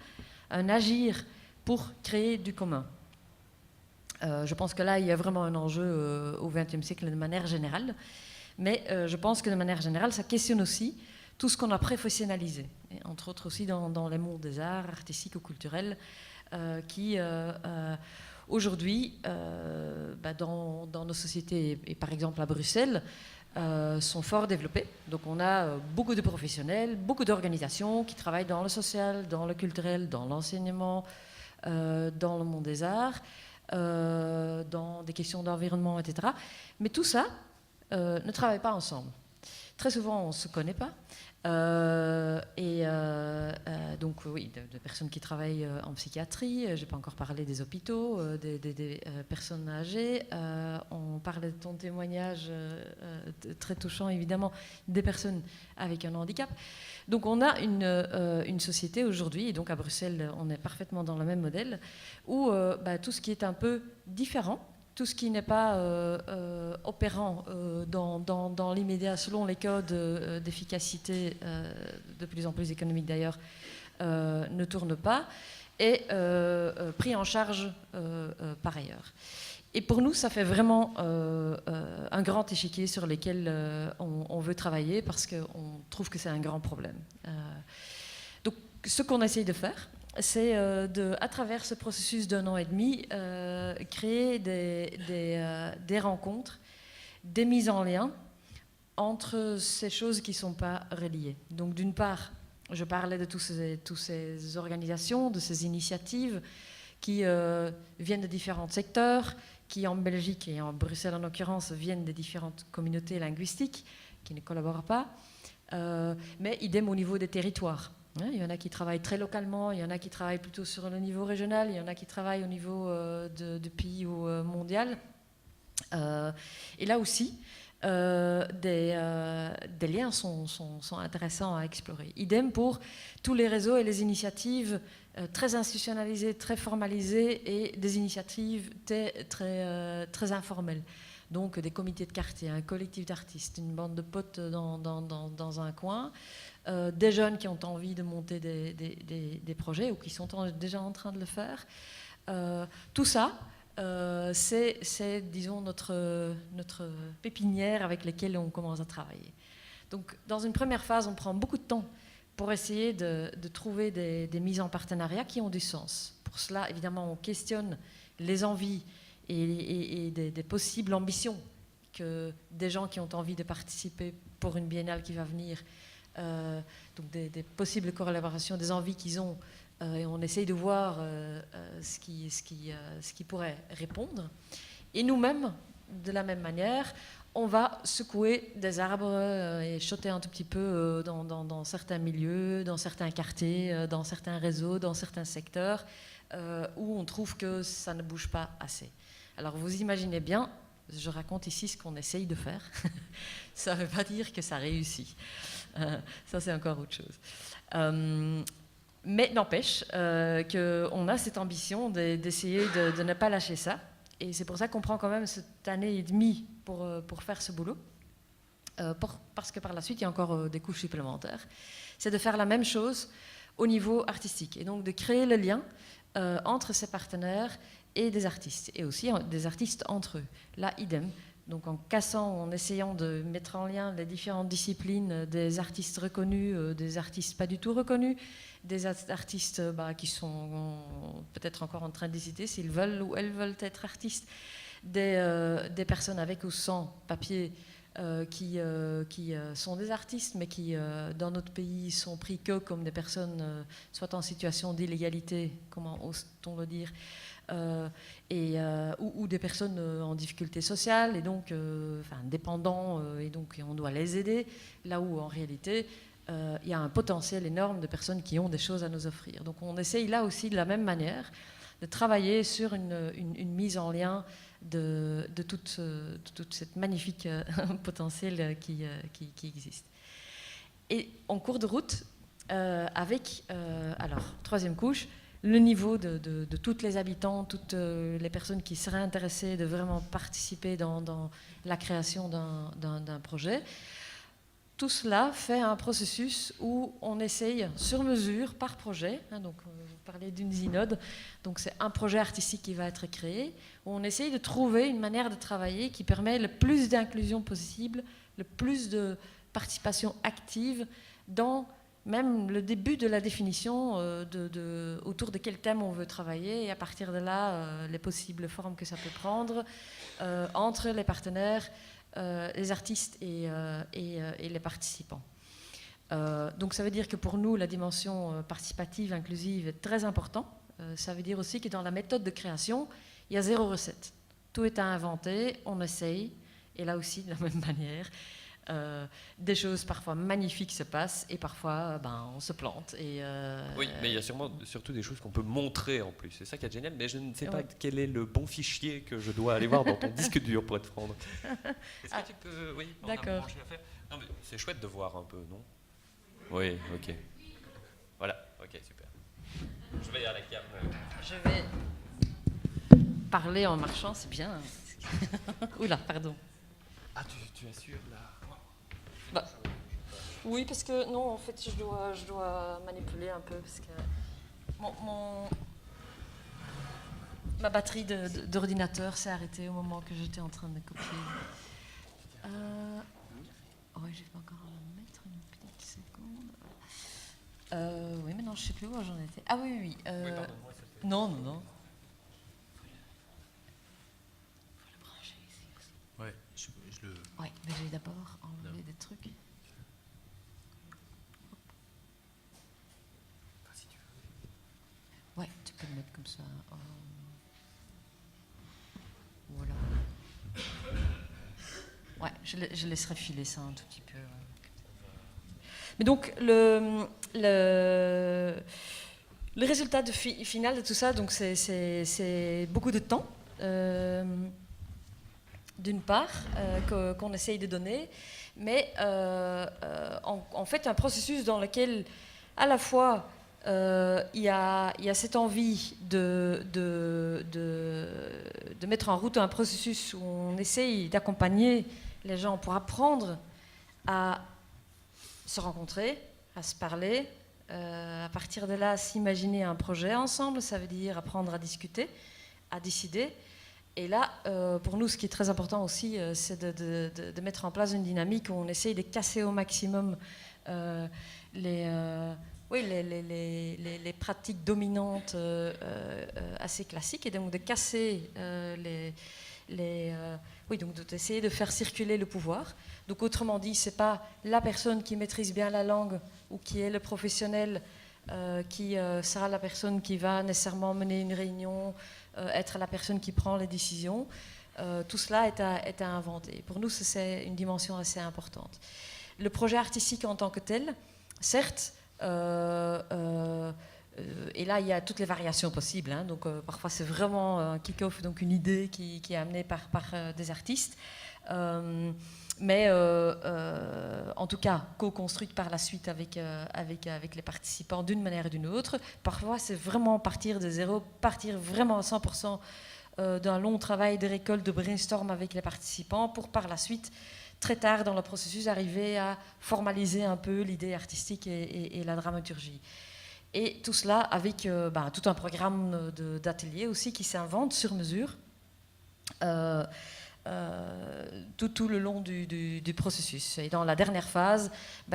un agir pour créer du commun. Je pense que là, il y a vraiment un enjeu au XXe siècle de manière générale. Mais je pense que de manière générale, ça questionne aussi tout ce qu'on a professionnalisé. Et entre autres aussi dans les mondes des arts, artistiques ou culturels, qui aujourd'hui, dans nos sociétés, et par exemple à Bruxelles, sont fort développés. Donc on a beaucoup de professionnels, beaucoup d'organisations qui travaillent dans le social, dans le culturel, dans l'enseignement, dans le monde des arts, dans des questions d'environnement, etc. Mais tout ça ne travaille pas ensemble. Très souvent, on ne se connaît pas. Donc, oui, de personnes qui travaillent en psychiatrie. Je n'ai pas encore parlé des hôpitaux, des personnes âgées. On parlait de ton témoignage très touchant, évidemment, des personnes avec un handicap. Donc, on a une société aujourd'hui, et donc à Bruxelles, on est parfaitement dans le même modèle, où tout ce qui est un peu différent, tout ce qui n'est pas opérant dans l'immédiat selon les codes d'efficacité de plus en plus économiques d'ailleurs, ne tourne pas, est pris en charge par ailleurs. Et pour nous, ça fait vraiment un grand échiquier sur lequel on veut travailler parce qu'on trouve que c'est un grand problème. Donc, ce qu'on essaye de faire, c'est à travers ce processus d'1 an et demi, créer des rencontres, des mises en lien entre ces choses qui ne sont pas reliées. Donc d'une part, je parlais de toutes ces organisations, de ces initiatives qui viennent de différents secteurs, qui en Belgique et en Bruxelles en l'occurrence viennent des différentes communautés linguistiques qui ne collaborent pas, mais idem au niveau des territoires. Il y en a qui travaillent très localement, il y en a qui travaillent plutôt sur le niveau régional, il y en a qui travaillent au niveau de pays ou mondial. Et là aussi, des liens sont intéressants à explorer. Idem pour tous les réseaux et les initiatives très institutionnalisées, très formalisées et des initiatives très informelles. donc des comités de quartier, un collectif d'artistes, une bande de potes dans un coin, des jeunes qui ont envie de monter des projets ou qui sont déjà en train de le faire. Tout ça, c'est, disons, notre pépinière avec laquelle on commence à travailler. Donc, dans une première phase, on prend beaucoup de temps pour essayer de trouver des mises en partenariat qui ont du sens. Pour cela, évidemment, on questionne les envies et des possibles ambitions que des gens qui ont envie de participer pour une biennale qui va venir, donc des possibles collaborations, des envies qu'ils ont, et on essaye de voir ce qui pourrait répondre. Et nous-mêmes, de la même manière, on va secouer des arbres et choter un tout petit peu dans certains milieux, dans certains quartiers, dans certains réseaux, dans certains secteurs, où on trouve que ça ne bouge pas assez. Alors vous imaginez bien, je raconte ici ce qu'on essaye de faire. Ça ne veut pas dire que ça réussit. Ça, c'est encore autre chose. Mais n'empêche qu'on a cette ambition d'essayer de ne pas lâcher ça. Et c'est pour ça qu'on prend quand même cette année et demie pour faire ce boulot. Parce que par la suite, il y a encore des couches supplémentaires. C'est de faire la même chose au niveau artistique. Et donc de créer le lien entre ces partenaires et des artistes. Et aussi des artistes entre eux. Là, idem. Donc en cassant, en essayant de mettre en lien les différentes disciplines, des artistes reconnus, des artistes pas du tout reconnus, des artistes qui sont peut-être encore en train d'hésiter s'ils veulent ou elles veulent être artistes, des personnes avec ou sans papier qui sont des artistes, mais qui dans notre pays sont pris que comme des personnes soit en situation d'illégalité, comment ose-t-on le dire, ou des personnes en difficulté sociale et donc dépendants et donc on doit les aider, là où en réalité il y a un potentiel énorme de personnes qui ont des choses à nous offrir. Donc on essaye là aussi de la même manière de travailler sur une mise en lien de toute cette magnifique potentiel qui existe. Et en cours de route, avec, alors, troisième couche, le niveau de toutes les habitants, toutes les personnes qui seraient intéressées de vraiment participer dans la création d'un projet. Tout cela fait un processus où on essaye sur mesure, par projet, donc vous parlez d'une synode, donc c'est un projet artistique qui va être créé, où on essaye de trouver une manière de travailler qui permet le plus d'inclusion possible, le plus de participation active dans même le début de la définition autour de quel thème on veut travailler, et à partir de là, les possibles formes que ça peut prendre entre les partenaires, les artistes et les participants. Donc ça veut dire que pour nous, la dimension participative, inclusive est très importante. Ça veut dire aussi que dans la méthode de création, il y a 0 recette. Tout est à inventer, on essaye, et là aussi, de la même manière, des choses parfois magnifiques se passent, et parfois, on se plante. Oui, mais il y a surtout des choses qu'on peut montrer en plus. C'est ça qui est génial, mais je ne sais pas quel est le bon fichier que je dois aller voir dans ton disque dur pour être franc. Est-ce que tu peux... Oui, d'accord. Non, mais c'est chouette de voir un peu, non? Oui, ok. Voilà, ok, super. Je vais à la carte. Je vais parler en marchant, c'est bien. Oula, pardon. Ah, tu assures là. Oui, parce que non, en fait, je dois manipuler un peu parce que ma batterie d'ordinateur s'est arrêtée au moment que j'étais en train de copier. Ouais, je vais encore en mettre une petite seconde. Oui, mais non, je ne sais plus où j'en étais. Ah oui. Oui, pardon, moi, ça fait... Non. Faut le brancher ici aussi. Ouais, je le... Ouais, mais j'ai d'abord enlevé des trucs. Si tu veux. Ouais, tu peux le mettre comme ça. Voilà. Ouais, je laisserai filer ça un tout petit peu. Mais donc, le résultat final de tout ça, donc c'est beaucoup de temps, d'une part, qu'on essaye de donner, mais en fait un processus dans lequel, à la fois, il y a cette envie de de mettre en route un processus où on essaye d'accompagner les gens pour apprendre à se rencontrer, à se parler, à partir de là, s'imaginer un projet ensemble, ça veut dire apprendre à discuter, à décider. Et là, pour nous, ce qui est très important aussi, c'est de mettre en place une dynamique où on essaye de casser au maximum les pratiques dominantes assez classiques, et donc de casser donc d'essayer de faire circuler le pouvoir. Donc autrement dit, c'est pas la personne qui maîtrise bien la langue ou qui est le professionnel qui sera la personne qui va nécessairement mener une réunion, être la personne qui prend les décisions. Tout cela est à inventer. Pour nous, c'est une dimension assez importante. Le projet artistique en tant que tel, certes, et là, il y a toutes les variations possibles. Hein. Donc, parfois, c'est vraiment un kick-off, donc une idée qui est amenée par des artistes. Mais en tout cas, co-construite par la suite avec les participants d'une manière ou d'une autre. Parfois, c'est vraiment partir de zéro, partir vraiment à 100% d'un long travail de récolte, de brainstorm avec les participants pour par la suite, très tard dans le processus, arriver à formaliser un peu l'idée artistique et la dramaturgie. Et tout cela avec tout un programme d'ateliers aussi qui s'invente sur mesure tout le long du processus. Et dans la dernière phase,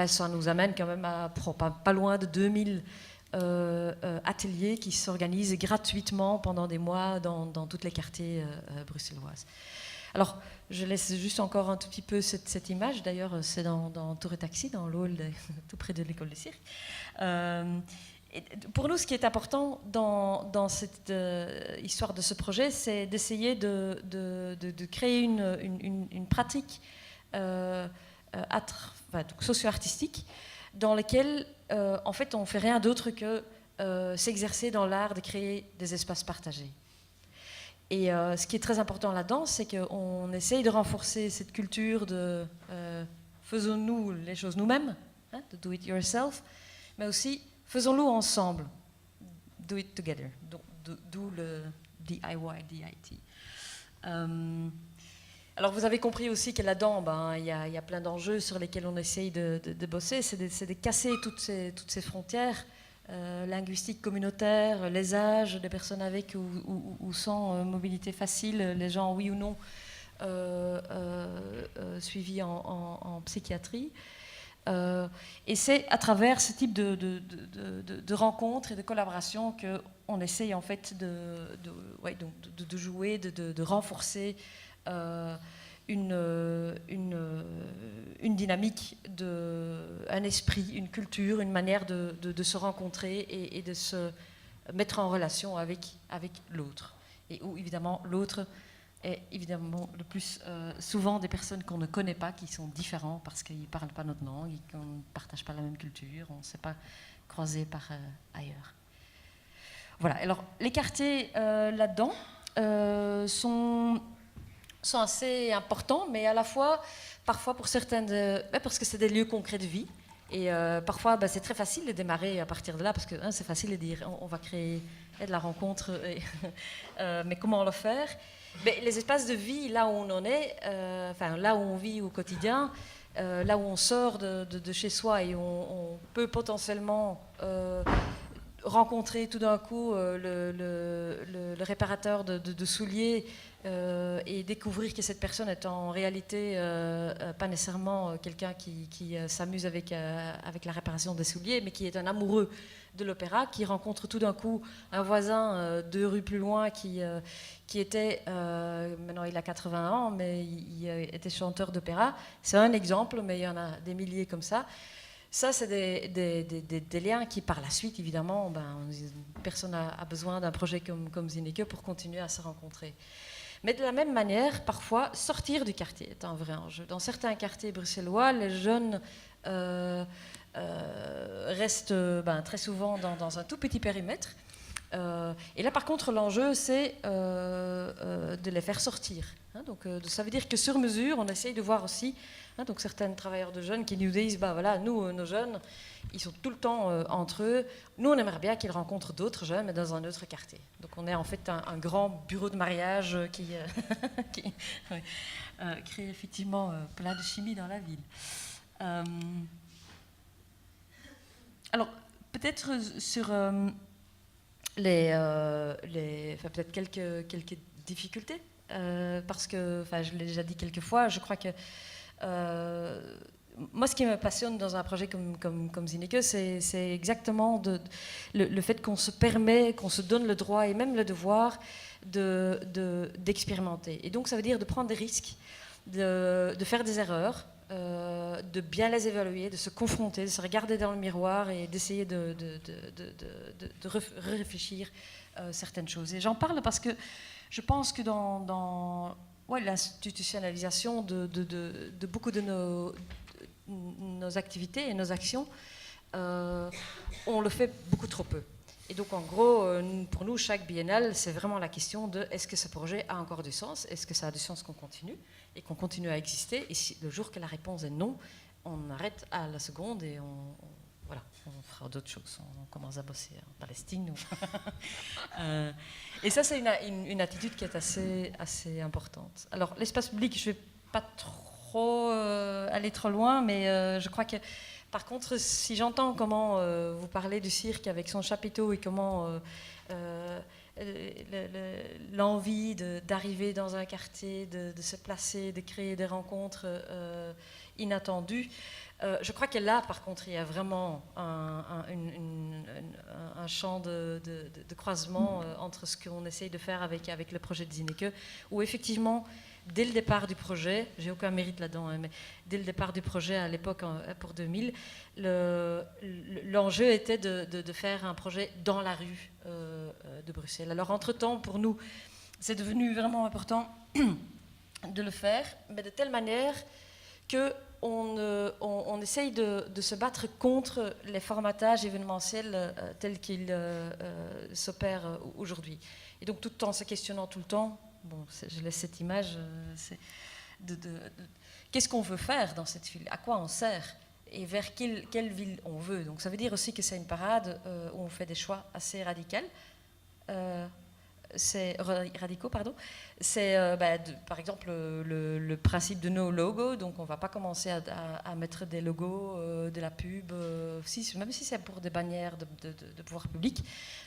ça nous amène quand même à pas loin de 2000 ateliers qui s'organisent gratuitement pendant des mois dans tous les quartiers bruxelloises. Alors, je laisse juste encore un tout petit peu cette image. D'ailleurs, c'est dans Tour et Taxi, dans l'hall tout près de l'école de cirque. Et pour nous, ce qui est important dans cette histoire de ce projet, c'est d'essayer de créer une pratique socio-artistique dans laquelle, en fait, on ne fait rien d'autre que s'exercer dans l'art de créer des espaces partagés. Et ce qui est très important là-dedans, c'est qu'on essaye de renforcer cette culture de faisons-nous les choses nous-mêmes, hein, de do it yourself, mais aussi faisons-le ensemble, do it together, d'où le DIY, DIT. Alors vous avez compris aussi que là-dedans, il y a plein d'enjeux sur lesquels on essaye de bosser, c'est de casser toutes ces frontières linguistiques communautaires, les âges des personnes avec ou sans mobilité facile, les gens oui ou non suivis en psychiatrie. Et c'est à travers ce type de rencontres et de collaborations qu'on essaye en fait de jouer, de renforcer une dynamique, un esprit, une culture, une manière de se rencontrer et de se mettre en relation avec l'autre. Et où évidemment l'autre est évidemment le plus souvent des personnes qu'on ne connaît pas, qui sont différents parce qu'ils ne parlent pas notre langue, et qu'on ne partage pas la même culture, on ne s'est pas croisé par ailleurs. Voilà, alors les quartiers là-dedans sont assez importants, mais à la fois, parfois pour certaines, parce que c'est des lieux concrets de vie, et parfois c'est très facile de démarrer à partir de là, parce que c'est facile de dire on va créer de la rencontre, mais comment le faire? Mais les espaces de vie, là où on en est, là où on vit au quotidien, là où on sort de chez soi et on peut potentiellement rencontrer tout d'un coup le réparateur de souliers et découvrir que cette personne est en réalité pas nécessairement quelqu'un qui s'amuse avec la réparation des souliers, mais qui est un amoureux de l'opéra, qui rencontre tout d'un coup un voisin 2 rues plus loin qui était, maintenant il a 80 ans, mais il était chanteur d'opéra. C'est un exemple, mais il y en a des milliers comme ça. Ça, c'est des liens qui, par la suite, évidemment, personne n'a besoin d'un projet comme Zineke pour continuer à se rencontrer. Mais de la même manière, parfois, sortir du quartier est un vrai enjeu. Dans certains quartiers bruxellois, les jeunes restent très souvent dans un tout petit périmètre Et là, par contre, l'enjeu, c'est de les faire sortir. Hein, donc, ça veut dire que sur mesure, on essaye de voir aussi, hein, donc certains travailleurs de jeunes qui nous disent, bah voilà, nous, nos jeunes, ils sont tout le temps entre eux. Nous, on aimerait bien qu'ils rencontrent d'autres jeunes, mais dans un autre quartier. Donc, on est en fait un grand bureau de mariage qui crée effectivement plein de chimie dans la ville. Alors, peut-être sur peut-être quelques difficultés, parce que, je l'ai déjà dit quelques fois, je crois que moi, ce qui me passionne dans un projet comme Zineke, c'est exactement le fait qu'on se permet, qu'on se donne le droit et même le devoir d'expérimenter. Et donc, ça veut dire de prendre des risques, de faire des erreurs, de bien les évaluer, de se confronter, de se regarder dans le miroir et d'essayer de réfléchir certaines choses. Et j'en parle parce que je pense que dans l'institutionnalisation de beaucoup de nos activités et nos actions, on le fait beaucoup trop peu. Et donc, en gros, pour nous, chaque biennale, c'est vraiment la question de est-ce que ce projet a encore du sens? Est-ce que ça a du sens qu'on continue? Et qu'on continue à exister? Et si, le jour que la réponse est non, on arrête à la seconde et voilà, on fera d'autres choses. On commence à bosser en Palestine. Et ça, c'est une attitude qui est assez importante. Alors, l'espace public, je ne vais pas trop aller trop loin, mais je crois que par contre, si j'entends comment vous parlez du cirque avec son chapiteau et comment l'envie d'arriver dans un quartier, de se placer, de créer des rencontres inattendues, je crois que là, par contre, il y a vraiment un champ de croisement entre ce qu'on essaye de faire avec le projet de Zineke, où effectivement, dès le départ du projet, j'ai aucun mérite là-dedans, hein, mais dès le départ du projet à l'époque, pour 2000, l'enjeu était de faire un projet dans la rue de Bruxelles. Alors entre-temps, pour nous, c'est devenu vraiment important de le faire, mais de telle manière qu'on essaye de se battre contre les formatages événementiels tels qu'ils s'opèrent aujourd'hui. Et donc tout en se questionnant tout le temps, bon, je laisse cette image, c'est qu'est-ce qu'on veut faire dans cette ville, à quoi on sert et vers quelle ville on veut. Donc ça veut dire aussi que c'est une parade où on fait des choix assez radicaux. C'est par exemple le principe de no logo, donc on ne va pas commencer à mettre des logos, de la pub, même si c'est pour des bannières de pouvoir public.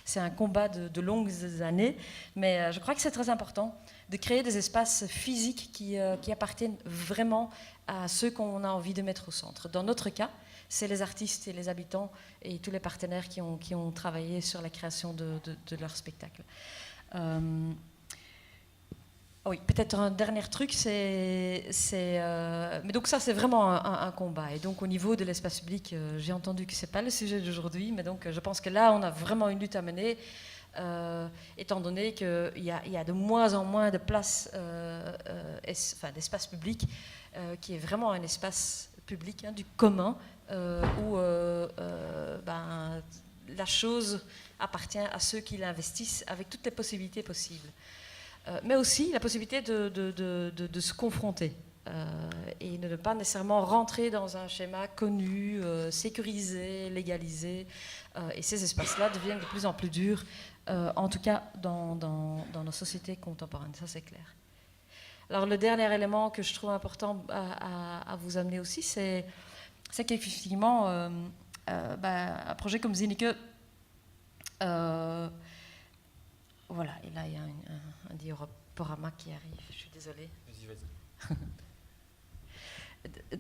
C'est un combat de longues années, mais je crois que c'est très important de créer des espaces physiques qui appartiennent vraiment à ceux qu'on a envie de mettre au centre. Dans notre cas, c'est les artistes et les habitants et tous les partenaires qui ont travaillé sur la création de leur spectacle. Oui, peut-être un dernier truc, mais donc ça c'est vraiment un combat. Et donc au niveau de l'espace public, j'ai entendu que c'est pas le sujet d'aujourd'hui, mais donc je pense que là on a vraiment une lutte à mener, étant donné qu'il y a de moins en moins de places, d'espace public, qui est vraiment un espace public, hein, du commun, où la chose appartient à ceux qui l'investissent avec toutes les possibilités possibles. Mais aussi la possibilité de se confronter et de ne pas nécessairement rentrer dans un schéma connu, sécurisé, légalisé. Et ces espaces-là deviennent de plus en plus durs, en tout cas dans nos sociétés contemporaines, ça c'est clair. Alors le dernier élément que je trouve important à vous amener aussi, c'est qu'effectivement, un projet comme Zineke, voilà, et là il y a un diaporama qui arrive, je suis désolée. Vas-y.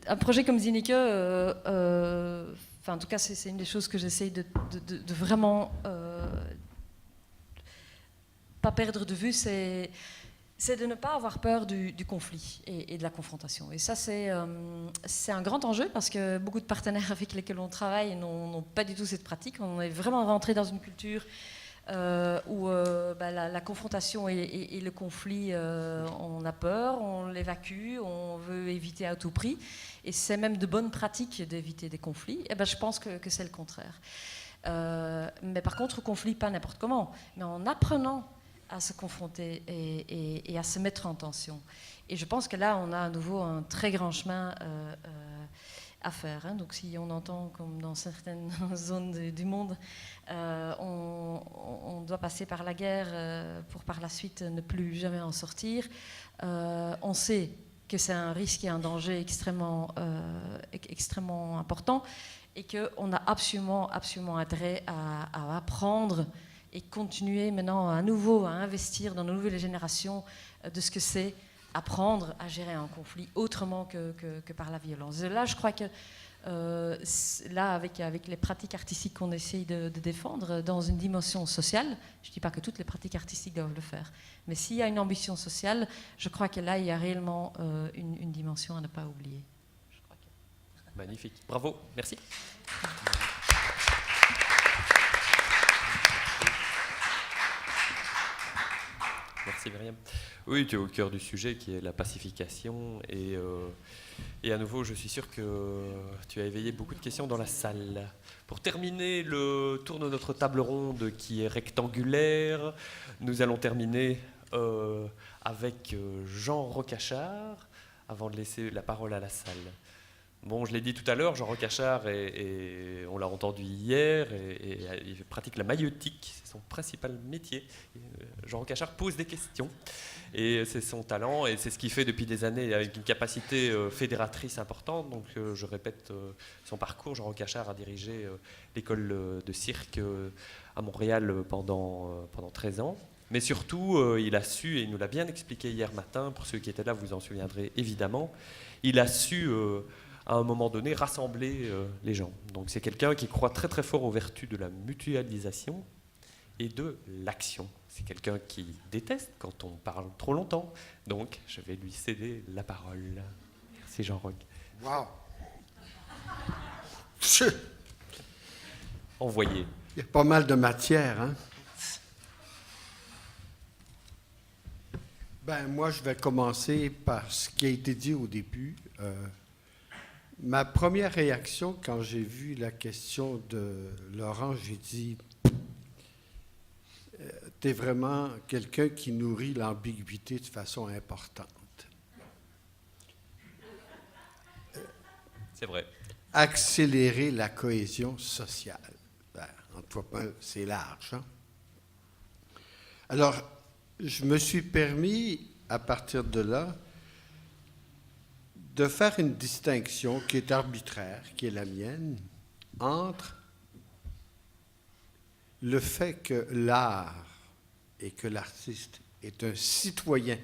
Un projet comme Zineke, en tout cas c'est une des choses que j'essaye de vraiment pas perdre de vue, c'est de ne pas avoir peur du conflit et de la confrontation. Et ça, c'est un grand enjeu parce que beaucoup de partenaires avec lesquels on travaille n'ont pas du tout cette pratique. On est vraiment rentré dans une culture où la confrontation et le conflit, on a peur, on l'évacue, on veut éviter à tout prix. Et c'est même de bonnes pratiques d'éviter des conflits. Et je pense que c'est le contraire. Mais par contre, au conflit, pas n'importe comment, mais en apprenant à se confronter et à se mettre en tension. Et je pense que là, on a à nouveau un très grand chemin à faire. Hein. Donc si on entend, comme dans certaines zones du monde, on doit passer par la guerre pour par la suite ne plus jamais en sortir, on sait que c'est un risque et un danger extrêmement important et qu'on a absolument intérêt à apprendre et continuer maintenant à nouveau à investir dans nos nouvelles générations de ce que c'est apprendre à gérer un conflit autrement que par la violence. Et là, je crois que là, avec les pratiques artistiques qu'on essaye de défendre dans une dimension sociale, je ne dis pas que toutes les pratiques artistiques doivent le faire, mais s'il y a une ambition sociale, je crois que là, il y a réellement une dimension à ne pas oublier. Je crois que... Magnifique. Bravo. Merci. Merci Myriam. Oui, tu es au cœur du sujet qui est la pacification et à nouveau, je suis sûr que tu as éveillé beaucoup de questions dans la salle. Pour terminer le tour de notre table ronde qui est rectangulaire, nous allons terminer avec Jean Rocachard avant de laisser la parole à la salle. Bon, je l'ai dit tout à l'heure, Jean Rocachard, on l'a entendu hier, et il pratique la maïeutique, c'est son principal métier. Jean Rocachard pose des questions, et c'est son talent, et c'est ce qu'il fait depuis des années, avec une capacité fédératrice importante. Donc je répète son parcours. Jean Rocachard a dirigé l'école de cirque à Montréal pendant 13 ans. Mais surtout, il a su, et il nous l'a bien expliqué hier matin, pour ceux qui étaient là, vous en souviendrez évidemment, il a su... à un moment donné, rassembler les gens. Donc c'est quelqu'un qui croit très très fort aux vertus de la mutualisation et de l'action. C'est quelqu'un qui déteste quand on parle trop longtemps. Donc je vais lui céder la parole. Merci Jean-Roch. Wow! Envoyé. Il y a pas mal de matière, hein? Ben, moi, je vais commencer par ce qui a été dit au début. Ma première réaction, quand j'ai vu la question de Laurent, j'ai dit « T'es vraiment quelqu'un qui nourrit l'ambiguïté de façon importante. » C'est vrai. Accélérer la cohésion sociale. Ben, entre c'est large. Hein? Alors, je me suis permis, à partir de là, de faire une distinction qui est arbitraire, qui est la mienne, entre le fait que l'art et que l'artiste est un citoyen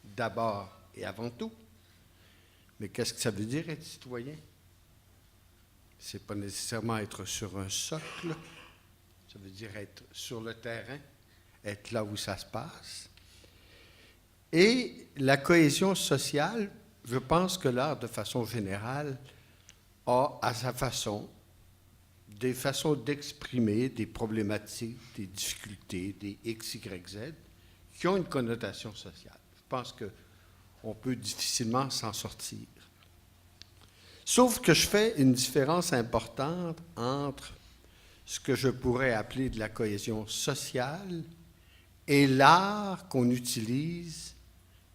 d'abord et avant tout. Mais qu'est-ce que ça veut dire être citoyen? C'est pas nécessairement être sur un socle, ça veut dire être sur le terrain, être là où ça se passe. Et la cohésion sociale, je pense que l'art, de façon générale, a à sa façon des façons d'exprimer des problématiques, des difficultés, des X, Y, Z, qui ont une connotation sociale. Je pense qu'on peut difficilement s'en sortir. Sauf que je fais une différence importante entre ce que je pourrais appeler de la cohésion sociale et l'art qu'on utilise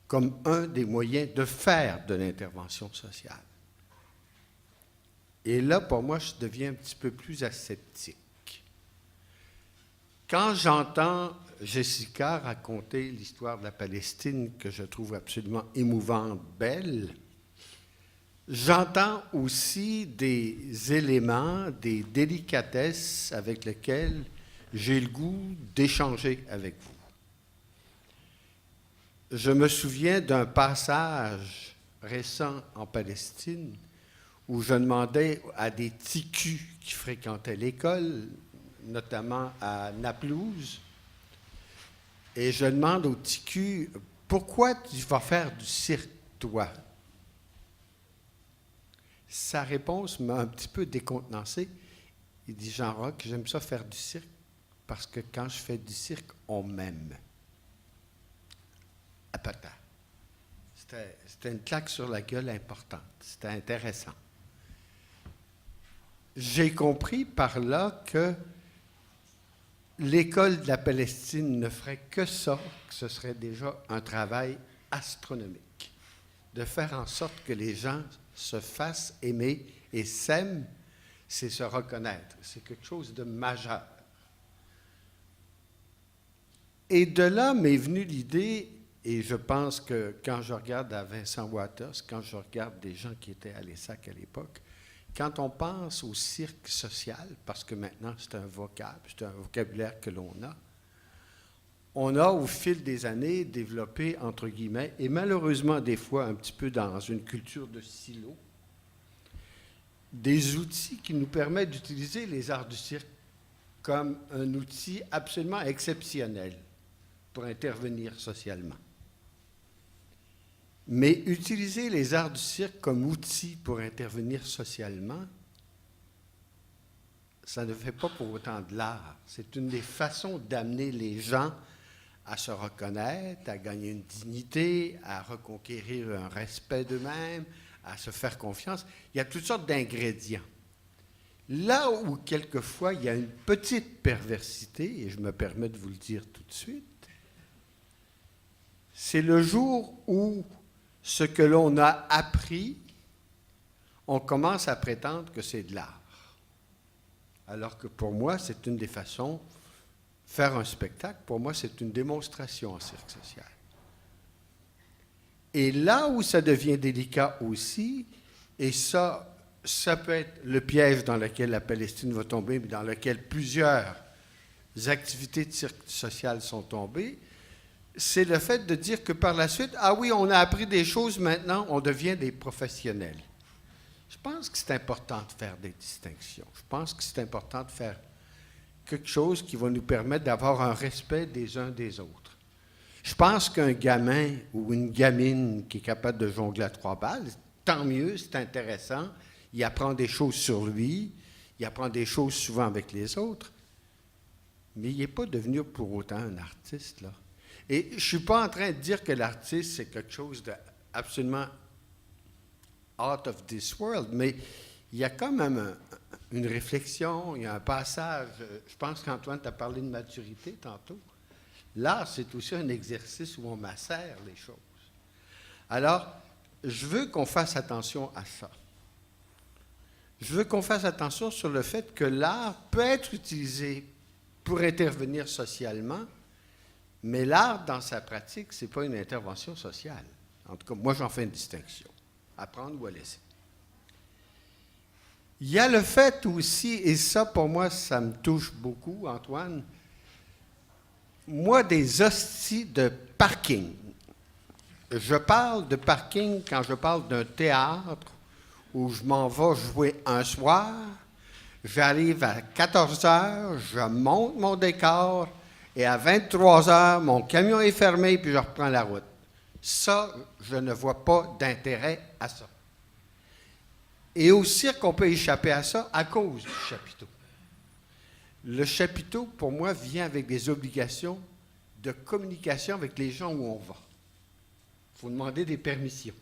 comme un des moyens de faire de l'intervention sociale. Et là, pour moi, je deviens un petit peu plus asceptique. Quand j'entends Jessica raconter l'histoire de la Palestine, que je trouve absolument émouvante, belle, j'entends aussi des éléments, des délicatesses avec lesquelles j'ai le goût d'échanger avec vous. Je me souviens d'un passage récent en Palestine où je demandais à des ticus qui fréquentaient l'école, notamment à Naplouse, et je demande aux ticus, pourquoi tu vas faire du cirque, toi? Sa réponse m'a un petit peu décontenancé. Il dit, Jean-Roch, j'aime ça faire du cirque parce que quand je fais du cirque, on m'aime. Apata. C'était une claque sur la gueule importante. C'était intéressant. J'ai compris par là que l'école de la Palestine ne ferait que ça, que ce serait déjà un travail astronomique, de faire en sorte que les gens se fassent aimer et s'aiment, c'est se reconnaître. C'est quelque chose de majeur. Et de là m'est venue l'idée, et je pense que quand je regarde à Vincent Waters, quand je regarde des gens qui étaient à l'ESSAC à l'époque, quand on pense au cirque social, parce que maintenant c'est un vocabulaire que l'on a, on a au fil des années développé, entre guillemets, et malheureusement des fois un petit peu dans une culture de silo, des outils qui nous permettent d'utiliser les arts du cirque comme un outil absolument exceptionnel pour intervenir socialement. Mais utiliser les arts du cirque comme outil pour intervenir socialement, ça ne fait pas pour autant de l'art. C'est une des façons d'amener les gens à se reconnaître, à gagner une dignité, à reconquérir un respect d'eux-mêmes, à se faire confiance. Il y a toutes sortes d'ingrédients. Là où, quelquefois, il y a une petite perversité, et je me permets de vous le dire tout de suite, c'est le jour où ce que l'on a appris, on commence à prétendre que c'est de l'art. Alors que pour moi, c'est une des façons, faire un spectacle, pour moi, c'est une démonstration en cirque social. Et là où ça devient délicat aussi, et ça peut être le piège dans lequel la Palestine va tomber, mais dans lequel plusieurs activités de cirque social sont tombées, c'est le fait de dire que par la suite, ah oui, on a appris des choses, maintenant on devient des professionnels. Je pense que c'est important de faire des distinctions. Je pense que c'est important de faire quelque chose qui va nous permettre d'avoir un respect des uns des autres. Je pense qu'un gamin ou une gamine qui est capable de jongler à 3 balles, tant mieux, c'est intéressant. Il apprend des choses sur lui, il apprend des choses souvent avec les autres, mais il n'est pas devenu pour autant un artiste, là. Et je ne suis pas en train de dire que l'artiste, c'est quelque chose d'absolument out of this world, mais il y a quand même une réflexion, il y a un passage. Je pense qu'Antoine t'a parlé de maturité tantôt. L'art, c'est aussi un exercice où on macère les choses. Alors, je veux qu'on fasse attention à ça. Je veux qu'on fasse attention sur le fait que l'art peut être utilisé pour intervenir socialement, mais l'art, dans sa pratique, ce n'est pas une intervention sociale. En tout cas, moi, j'en fais une distinction. À prendre ou à laisser. Il y a le fait aussi, et ça, pour moi, ça me touche beaucoup, Antoine, moi, des hosties de parking. Je parle de parking quand je parle d'un théâtre où je m'en vais jouer un soir, j'arrive à 14 heures, je monte mon décor, et à 23 heures, mon camion est fermé, puis je reprends la route. Ça, je ne vois pas d'intérêt à ça. Et au cirque, on peut échapper à ça à cause du chapiteau. Le chapiteau, pour moi, vient avec des obligations de communication avec les gens où on va. Il faut demander des permissions.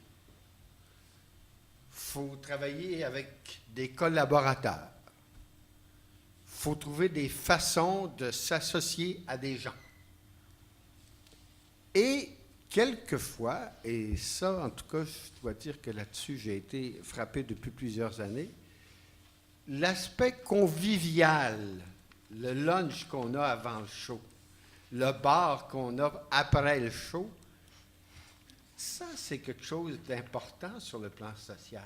Il faut travailler avec des collaborateurs. Il faut trouver des façons de s'associer à des gens. Et quelquefois, et ça, en tout cas, je dois dire que là-dessus, j'ai été frappé depuis plusieurs années, l'aspect convivial, le lunch qu'on a avant le show, le bar qu'on a après le show, ça, c'est quelque chose d'important sur le plan social.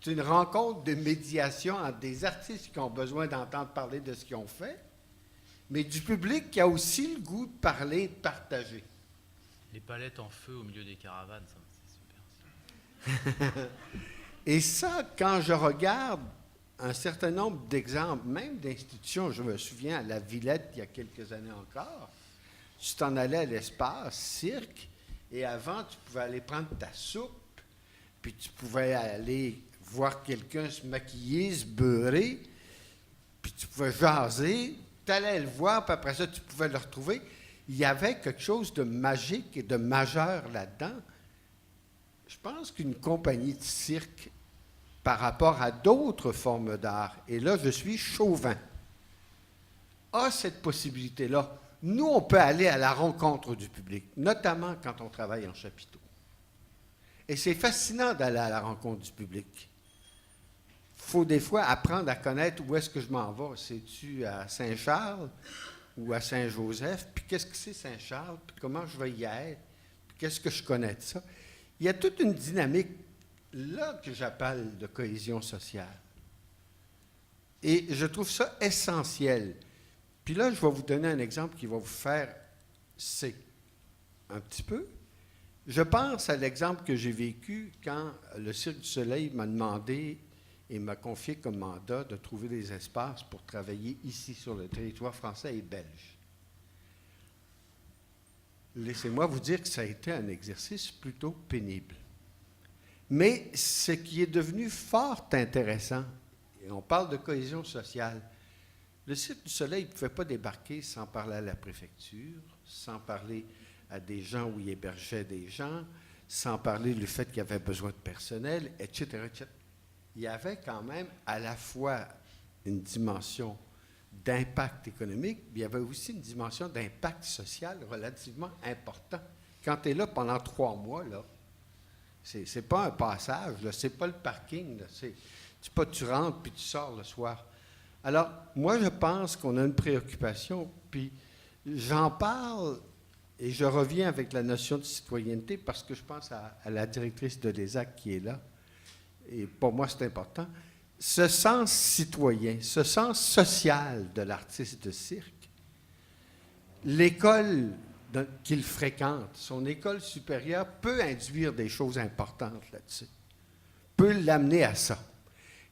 C'est une rencontre de médiation entre des artistes qui ont besoin d'entendre parler de ce qu'ils ont fait, mais du public qui a aussi le goût de parler et de partager. Les palettes en feu au milieu des caravanes, ça, c'est super. Et ça, quand je regarde un certain nombre d'exemples, même d'institutions, je me souviens à la Villette, il y a quelques années encore, tu t'en allais à l'espace, cirque, et avant, tu pouvais aller prendre ta soupe, puis tu pouvais aller voir quelqu'un se maquiller, se beurrer, puis tu pouvais jaser, tu allais le voir, puis après ça, tu pouvais le retrouver. Il y avait quelque chose de magique et de majeur là-dedans. Je pense qu'une compagnie de cirque, par rapport à d'autres formes d'art, et là, je suis chauvin, a cette possibilité-là. Nous, on peut aller à la rencontre du public, notamment quand on travaille en chapiteau. Et c'est fascinant d'aller à la rencontre du public. Il faut des fois apprendre à connaître où est-ce que je m'en vais. C'est-tu à Saint-Charles ou à Saint-Joseph? Puis qu'est-ce que c'est Saint-Charles? Puis comment je vais y être? Puis qu'est-ce que je connais de ça? Il y a toute une dynamique là que j'appelle de cohésion sociale. Et je trouve ça essentiel. Puis là, je vais vous donner un exemple qui va vous faire c'est un petit peu. Je pense à l'exemple que j'ai vécu quand le Cirque du Soleil m'a demandé et m'a confié comme mandat de trouver des espaces pour travailler ici sur le territoire français et belge. Laissez-moi vous dire que ça a été un exercice plutôt pénible. Mais ce qui est devenu fort intéressant, et on parle de cohésion sociale, le Cirque du Soleil ne pouvait pas débarquer sans parler à la préfecture, sans parler à des gens où il hébergeait des gens, sans parler du fait qu'il y avait besoin de personnel, etc., etc. Il y avait quand même à la fois une dimension d'impact économique, mais il y avait aussi une dimension d'impact social relativement important. Quand tu es là pendant 3 mois, là, c'est pas un passage, c'est pas le parking, tu rentres puis tu sors le soir. Alors, moi, je pense qu'on a une préoccupation, puis j'en parle et je reviens avec la notion de citoyenneté parce que je pense à la directrice de l'ESAC qui est là, et pour moi, c'est important. Ce sens citoyen, ce sens social de l'artiste de cirque, l'école qu'il fréquente, son école supérieure, peut induire des choses importantes là-dessus, peut l'amener à ça.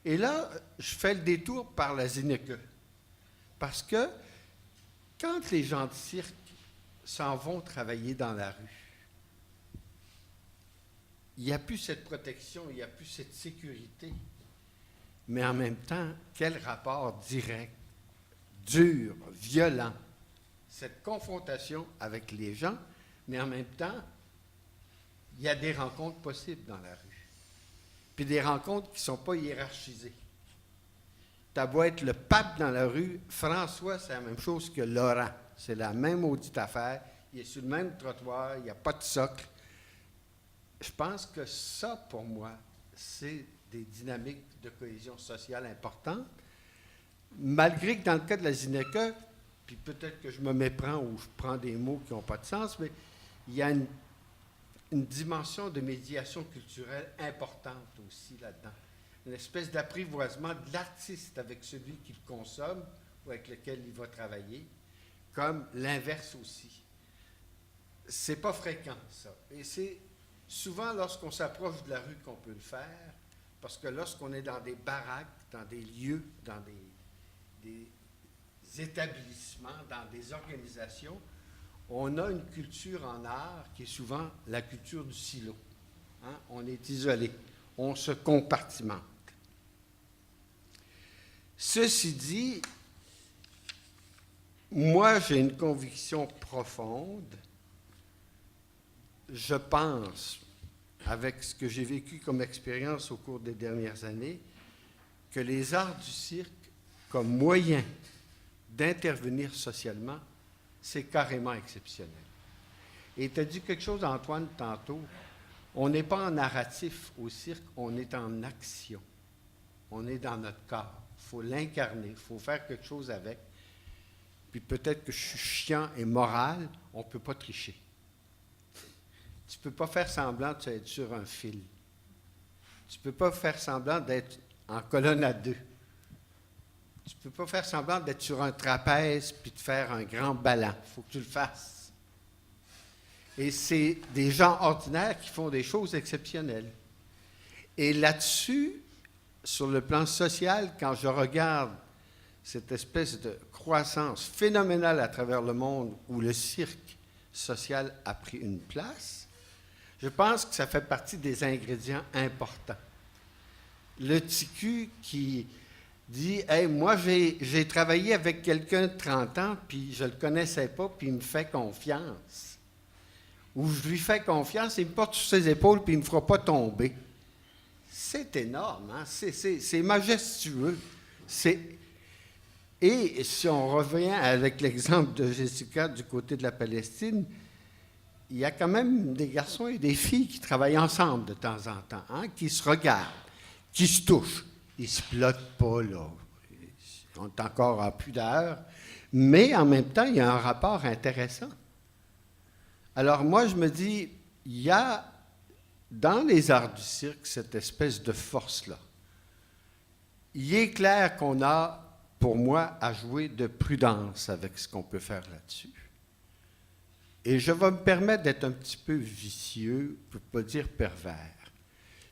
Et là, je fais le détour par la Zineke. Parce que quand les gens de cirque s'en vont travailler dans la rue, il n'y a plus cette protection, il n'y a plus cette sécurité. Mais en même temps, quel rapport direct, dur, violent, cette confrontation avec les gens, mais en même temps, il y a des rencontres possibles dans la rue. Puis des rencontres qui ne sont pas hiérarchisées. Tu as beau être le pape dans la rue, François, c'est la même chose que Laurent. C'est la même maudite affaire. Il est sur le même trottoir, il n'y a pas de socle. Je pense que ça, pour moi, c'est des dynamiques de cohésion sociale importantes. Malgré que dans le cas de la Zineke, puis peut-être que je me méprends ou je prends des mots qui n'ont pas de sens, mais il y a une dimension de médiation culturelle importante aussi là-dedans. Une espèce d'apprivoisement de l'artiste avec celui qui le consomme ou avec lequel il va travailler, comme l'inverse aussi. C'est pas fréquent, ça. Et c'est souvent lorsqu'on s'approche de la rue qu'on peut le faire, parce que lorsqu'on est dans des baraques, dans des lieux, dans des établissements, dans des organisations, on a une culture en art qui est souvent la culture du silo. Hein? On est isolé, on se compartimente. Ceci dit, moi j'ai une conviction profonde. Je pense, avec ce que j'ai vécu comme expérience au cours des dernières années, que les arts du cirque, comme moyen d'intervenir socialement, c'est carrément exceptionnel. Et tu as dit quelque chose, Antoine, tantôt. On n'est pas en narratif au cirque, on est en action. On est dans notre corps. Il faut l'incarner, il faut faire quelque chose avec. Puis peut-être que je suis chiant et moral, on ne peut pas tricher. Tu ne peux pas faire semblant d'être sur un fil. Tu ne peux pas faire semblant d'être en colonne à 2. Tu ne peux pas faire semblant d'être sur un trapèze puis de faire un grand ballon. Il faut que tu le fasses. Et c'est des gens ordinaires qui font des choses exceptionnelles. Et là-dessus, sur le plan social, quand je regarde cette espèce de croissance phénoménale à travers le monde où le cirque social a pris une place, je pense que ça fait partie des ingrédients importants. Le TICU qui dit « Hey, moi, j'ai travaillé avec quelqu'un de 30 ans, puis je ne le connaissais pas, puis il me fait confiance. » Ou je lui fais confiance, il me porte sur ses épaules, puis il ne me fera pas tomber. C'est énorme, hein? C'est majestueux. Et si on revient avec l'exemple de Jessica du côté de la Palestine, il y a quand même des garçons et des filles qui travaillent ensemble de temps en temps, hein, qui se regardent, qui se touchent. Ils ne se plotent pas, là. On est encore en pudeur. Mais en même temps, il y a un rapport intéressant. Alors moi, je me dis, il y a dans les arts du cirque cette espèce de force-là. Il est clair qu'on a, pour moi, à jouer de prudence avec ce qu'on peut faire là-dessus. Et je vais me permettre d'être un petit peu vicieux, pour ne pas dire pervers.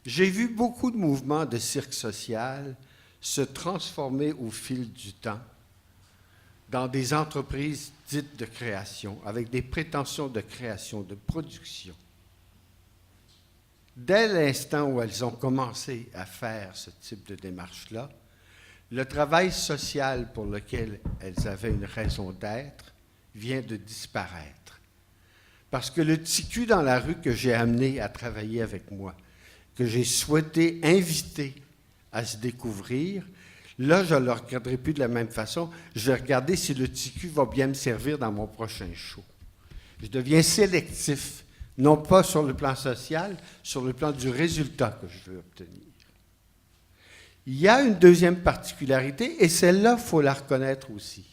J'ai vu beaucoup de mouvements de cirque social se transformer au fil du temps dans des entreprises dites de création, avec des prétentions de création, de production. Dès l'instant où elles ont commencé à faire ce type de démarche-là, le travail social pour lequel elles avaient une raison d'être vient de disparaître. Parce que le petit cul dans la rue que j'ai amené à travailler avec moi, que j'ai souhaité inviter à se découvrir, là, je ne le regarderai plus de la même façon. Je vais regarder si le petit cul va bien me servir dans mon prochain show. Je deviens sélectif, non pas sur le plan social, sur le plan du résultat que je veux obtenir. Il y a une deuxième particularité, et celle-là, il faut la reconnaître aussi.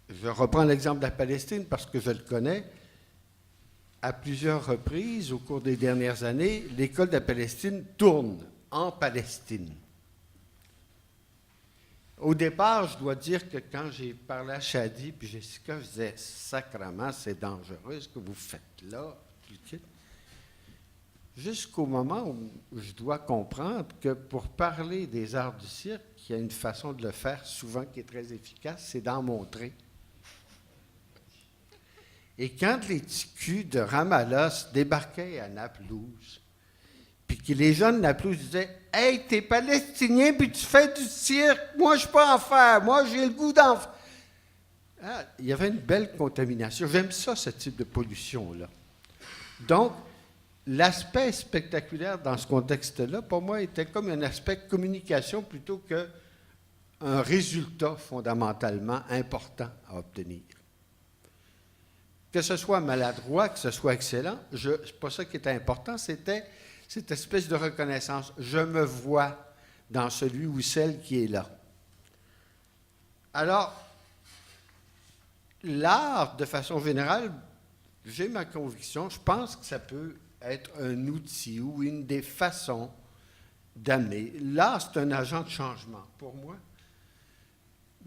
Je reprends l'exemple de la Palestine parce que je le connais. À plusieurs reprises, au cours des dernières années, l'école de la Palestine tourne en Palestine. Au départ, je dois dire que quand j'ai parlé à Chadi puis Jessica, je disais « Sacrement, c'est dangereux ce que vous faites là. » Jusqu'au moment où je dois comprendre que pour parler des arts du cirque, il y a une façon de le faire souvent qui est très efficace, c'est d'en montrer. Et quand les petits culs de Ramallah débarquaient à Naplouse, puis que les jeunes de Naplouse disaient « Hey, t'es palestinien, puis tu fais du cirque, moi je peux en faire, moi j'ai le goût d'en faire. » Ah, il y avait une belle contamination. J'aime ça, ce type de pollution-là. Donc, l'aspect spectaculaire dans ce contexte-là, pour moi, était comme un aspect communication plutôt qu'un résultat fondamentalement important à obtenir. Que ce soit maladroit, que ce soit excellent, c'est pas ça qui était important, c'était cette espèce de reconnaissance. Je me vois dans celui ou celle qui est là. Alors, l'art, de façon générale, j'ai ma conviction, je pense que ça peut être un outil ou une des façons d'amener. L'art, c'est un agent de changement pour moi.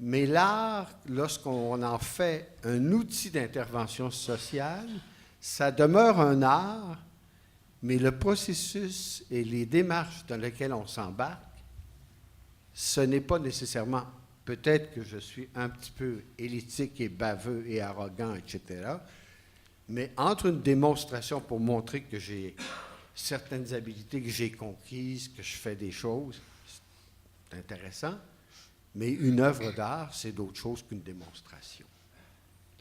Mais l'art, lorsqu'on en fait un outil d'intervention sociale, ça demeure un art, mais le processus et les démarches dans lesquelles on s'embarque, ce n'est pas nécessairement, peut-être que je suis un petit peu élitique et baveux et arrogant, etc., mais entre une démonstration pour montrer que j'ai certaines habilités que j'ai conquises, que je fais des choses, c'est intéressant, mais une œuvre d'art, c'est d'autre chose qu'une démonstration.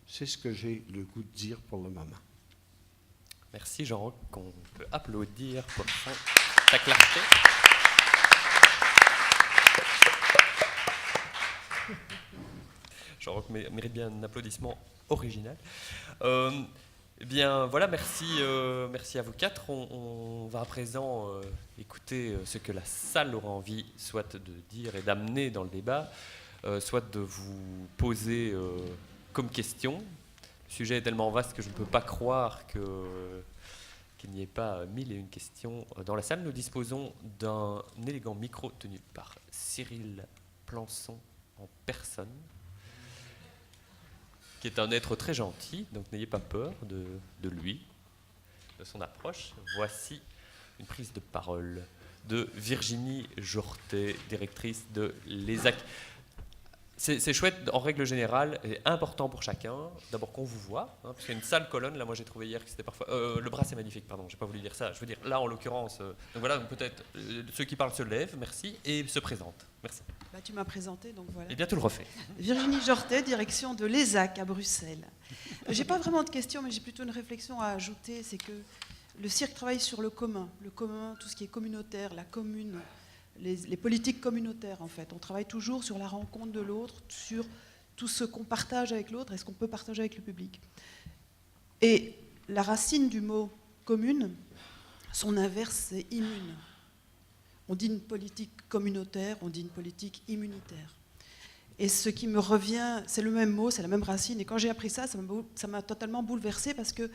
C'est ce que j'ai le goût de dire pour le moment. Merci Jean-Roch, qu'on peut applaudir pour ta clarté. Jean-Roch mérite bien un applaudissement original. Eh bien voilà, merci à vous quatre. On va à présent écouter ce que la salle aura envie soit de dire et d'amener dans le débat, soit de vous poser comme question. Le sujet est tellement vaste que je ne peux pas croire qu'il n'y ait pas 1001 questions dans la salle. Nous disposons d'un élégant micro tenu par Cyril Plançon en personne, qui est un être très gentil, donc n'ayez pas peur de lui, de son approche. Voici une prise de parole de Virginie Jortet, directrice de l'ESAC. C'est chouette, en règle générale, et important pour chacun, d'abord qu'on vous voit, parce qu'il y a une sale colonne, là moi j'ai trouvé hier que c'était parfois... le bras c'est magnifique, pardon, j'ai pas voulu dire ça, je veux dire là en l'occurrence, donc voilà, peut-être ceux qui parlent se lèvent, merci, et se présentent, merci. Bah, tu m'as présenté, donc voilà. Eh bien tu le refais. Virginie Jortet, direction de l'ESAC à Bruxelles. J'ai pas vraiment de questions, mais j'ai plutôt une réflexion à ajouter, c'est que le cirque travaille sur le commun, tout ce qui est communautaire, la commune, les politiques communautaires, en fait. On travaille toujours sur la rencontre de l'autre, sur tout ce qu'on partage avec l'autre et ce qu'on peut partager avec le public. Et la racine du mot commune, son inverse, c'est immune. On dit une politique communautaire, on dit une politique immunitaire. Et ce qui me revient, c'est le même mot, c'est la même racine. Et quand j'ai appris ça, ça m'a totalement bouleversée parce que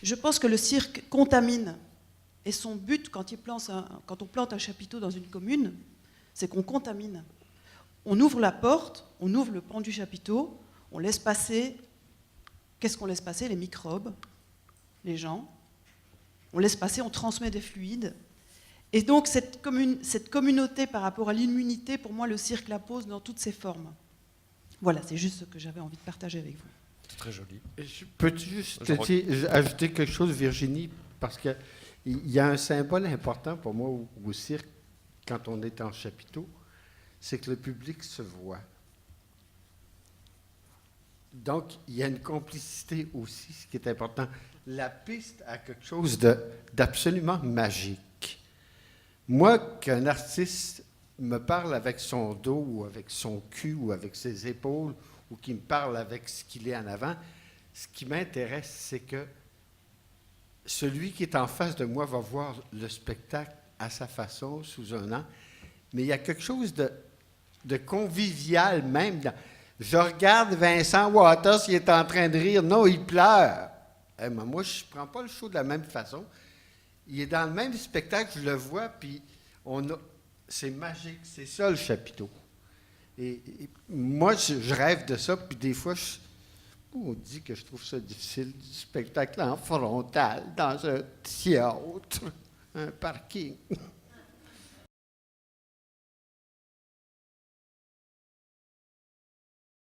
je pense que le cirque contamine. Et son but, quand on plante un chapiteau dans une commune, c'est qu'on contamine. On ouvre la porte, on ouvre le pan du chapiteau, on laisse passer. Qu'est-ce qu'on laisse passer? Les microbes, les gens. On laisse passer, on transmet des fluides. Et donc cette communauté par rapport à l'immunité, pour moi, le cirque la pose dans toutes ses formes. Voilà, c'est juste ce que j'avais envie de partager avec vous. C'est très joli. Peux-tu juste ajouter quelque chose, Virginie? Parce qu'il y a un symbole important pour moi au cirque, quand on est en chapiteau, c'est que le public se voit. Donc, il y a une complicité aussi, ce qui est important. La piste a quelque chose d'absolument magique. Moi, qu'un artiste me parle avec son dos ou avec son cul ou avec ses épaules ou qu'il me parle avec ce qu'il est en avant, ce qui m'intéresse, c'est que celui qui est en face de moi va voir le spectacle à sa façon, sous un an, mais il y a quelque chose de convivial même. Je regarde Vincent Waters, il est en train de rire. Non, il pleure. Moi, je ne prends pas le show de la même façon. Il est dans le même spectacle, je le vois, puis c'est magique. C'est ça, le chapiteau. Et moi, je rêve de ça, puis des fois, on dit que je trouve ça difficile, du spectacle en frontal, dans un théâtre, un parking.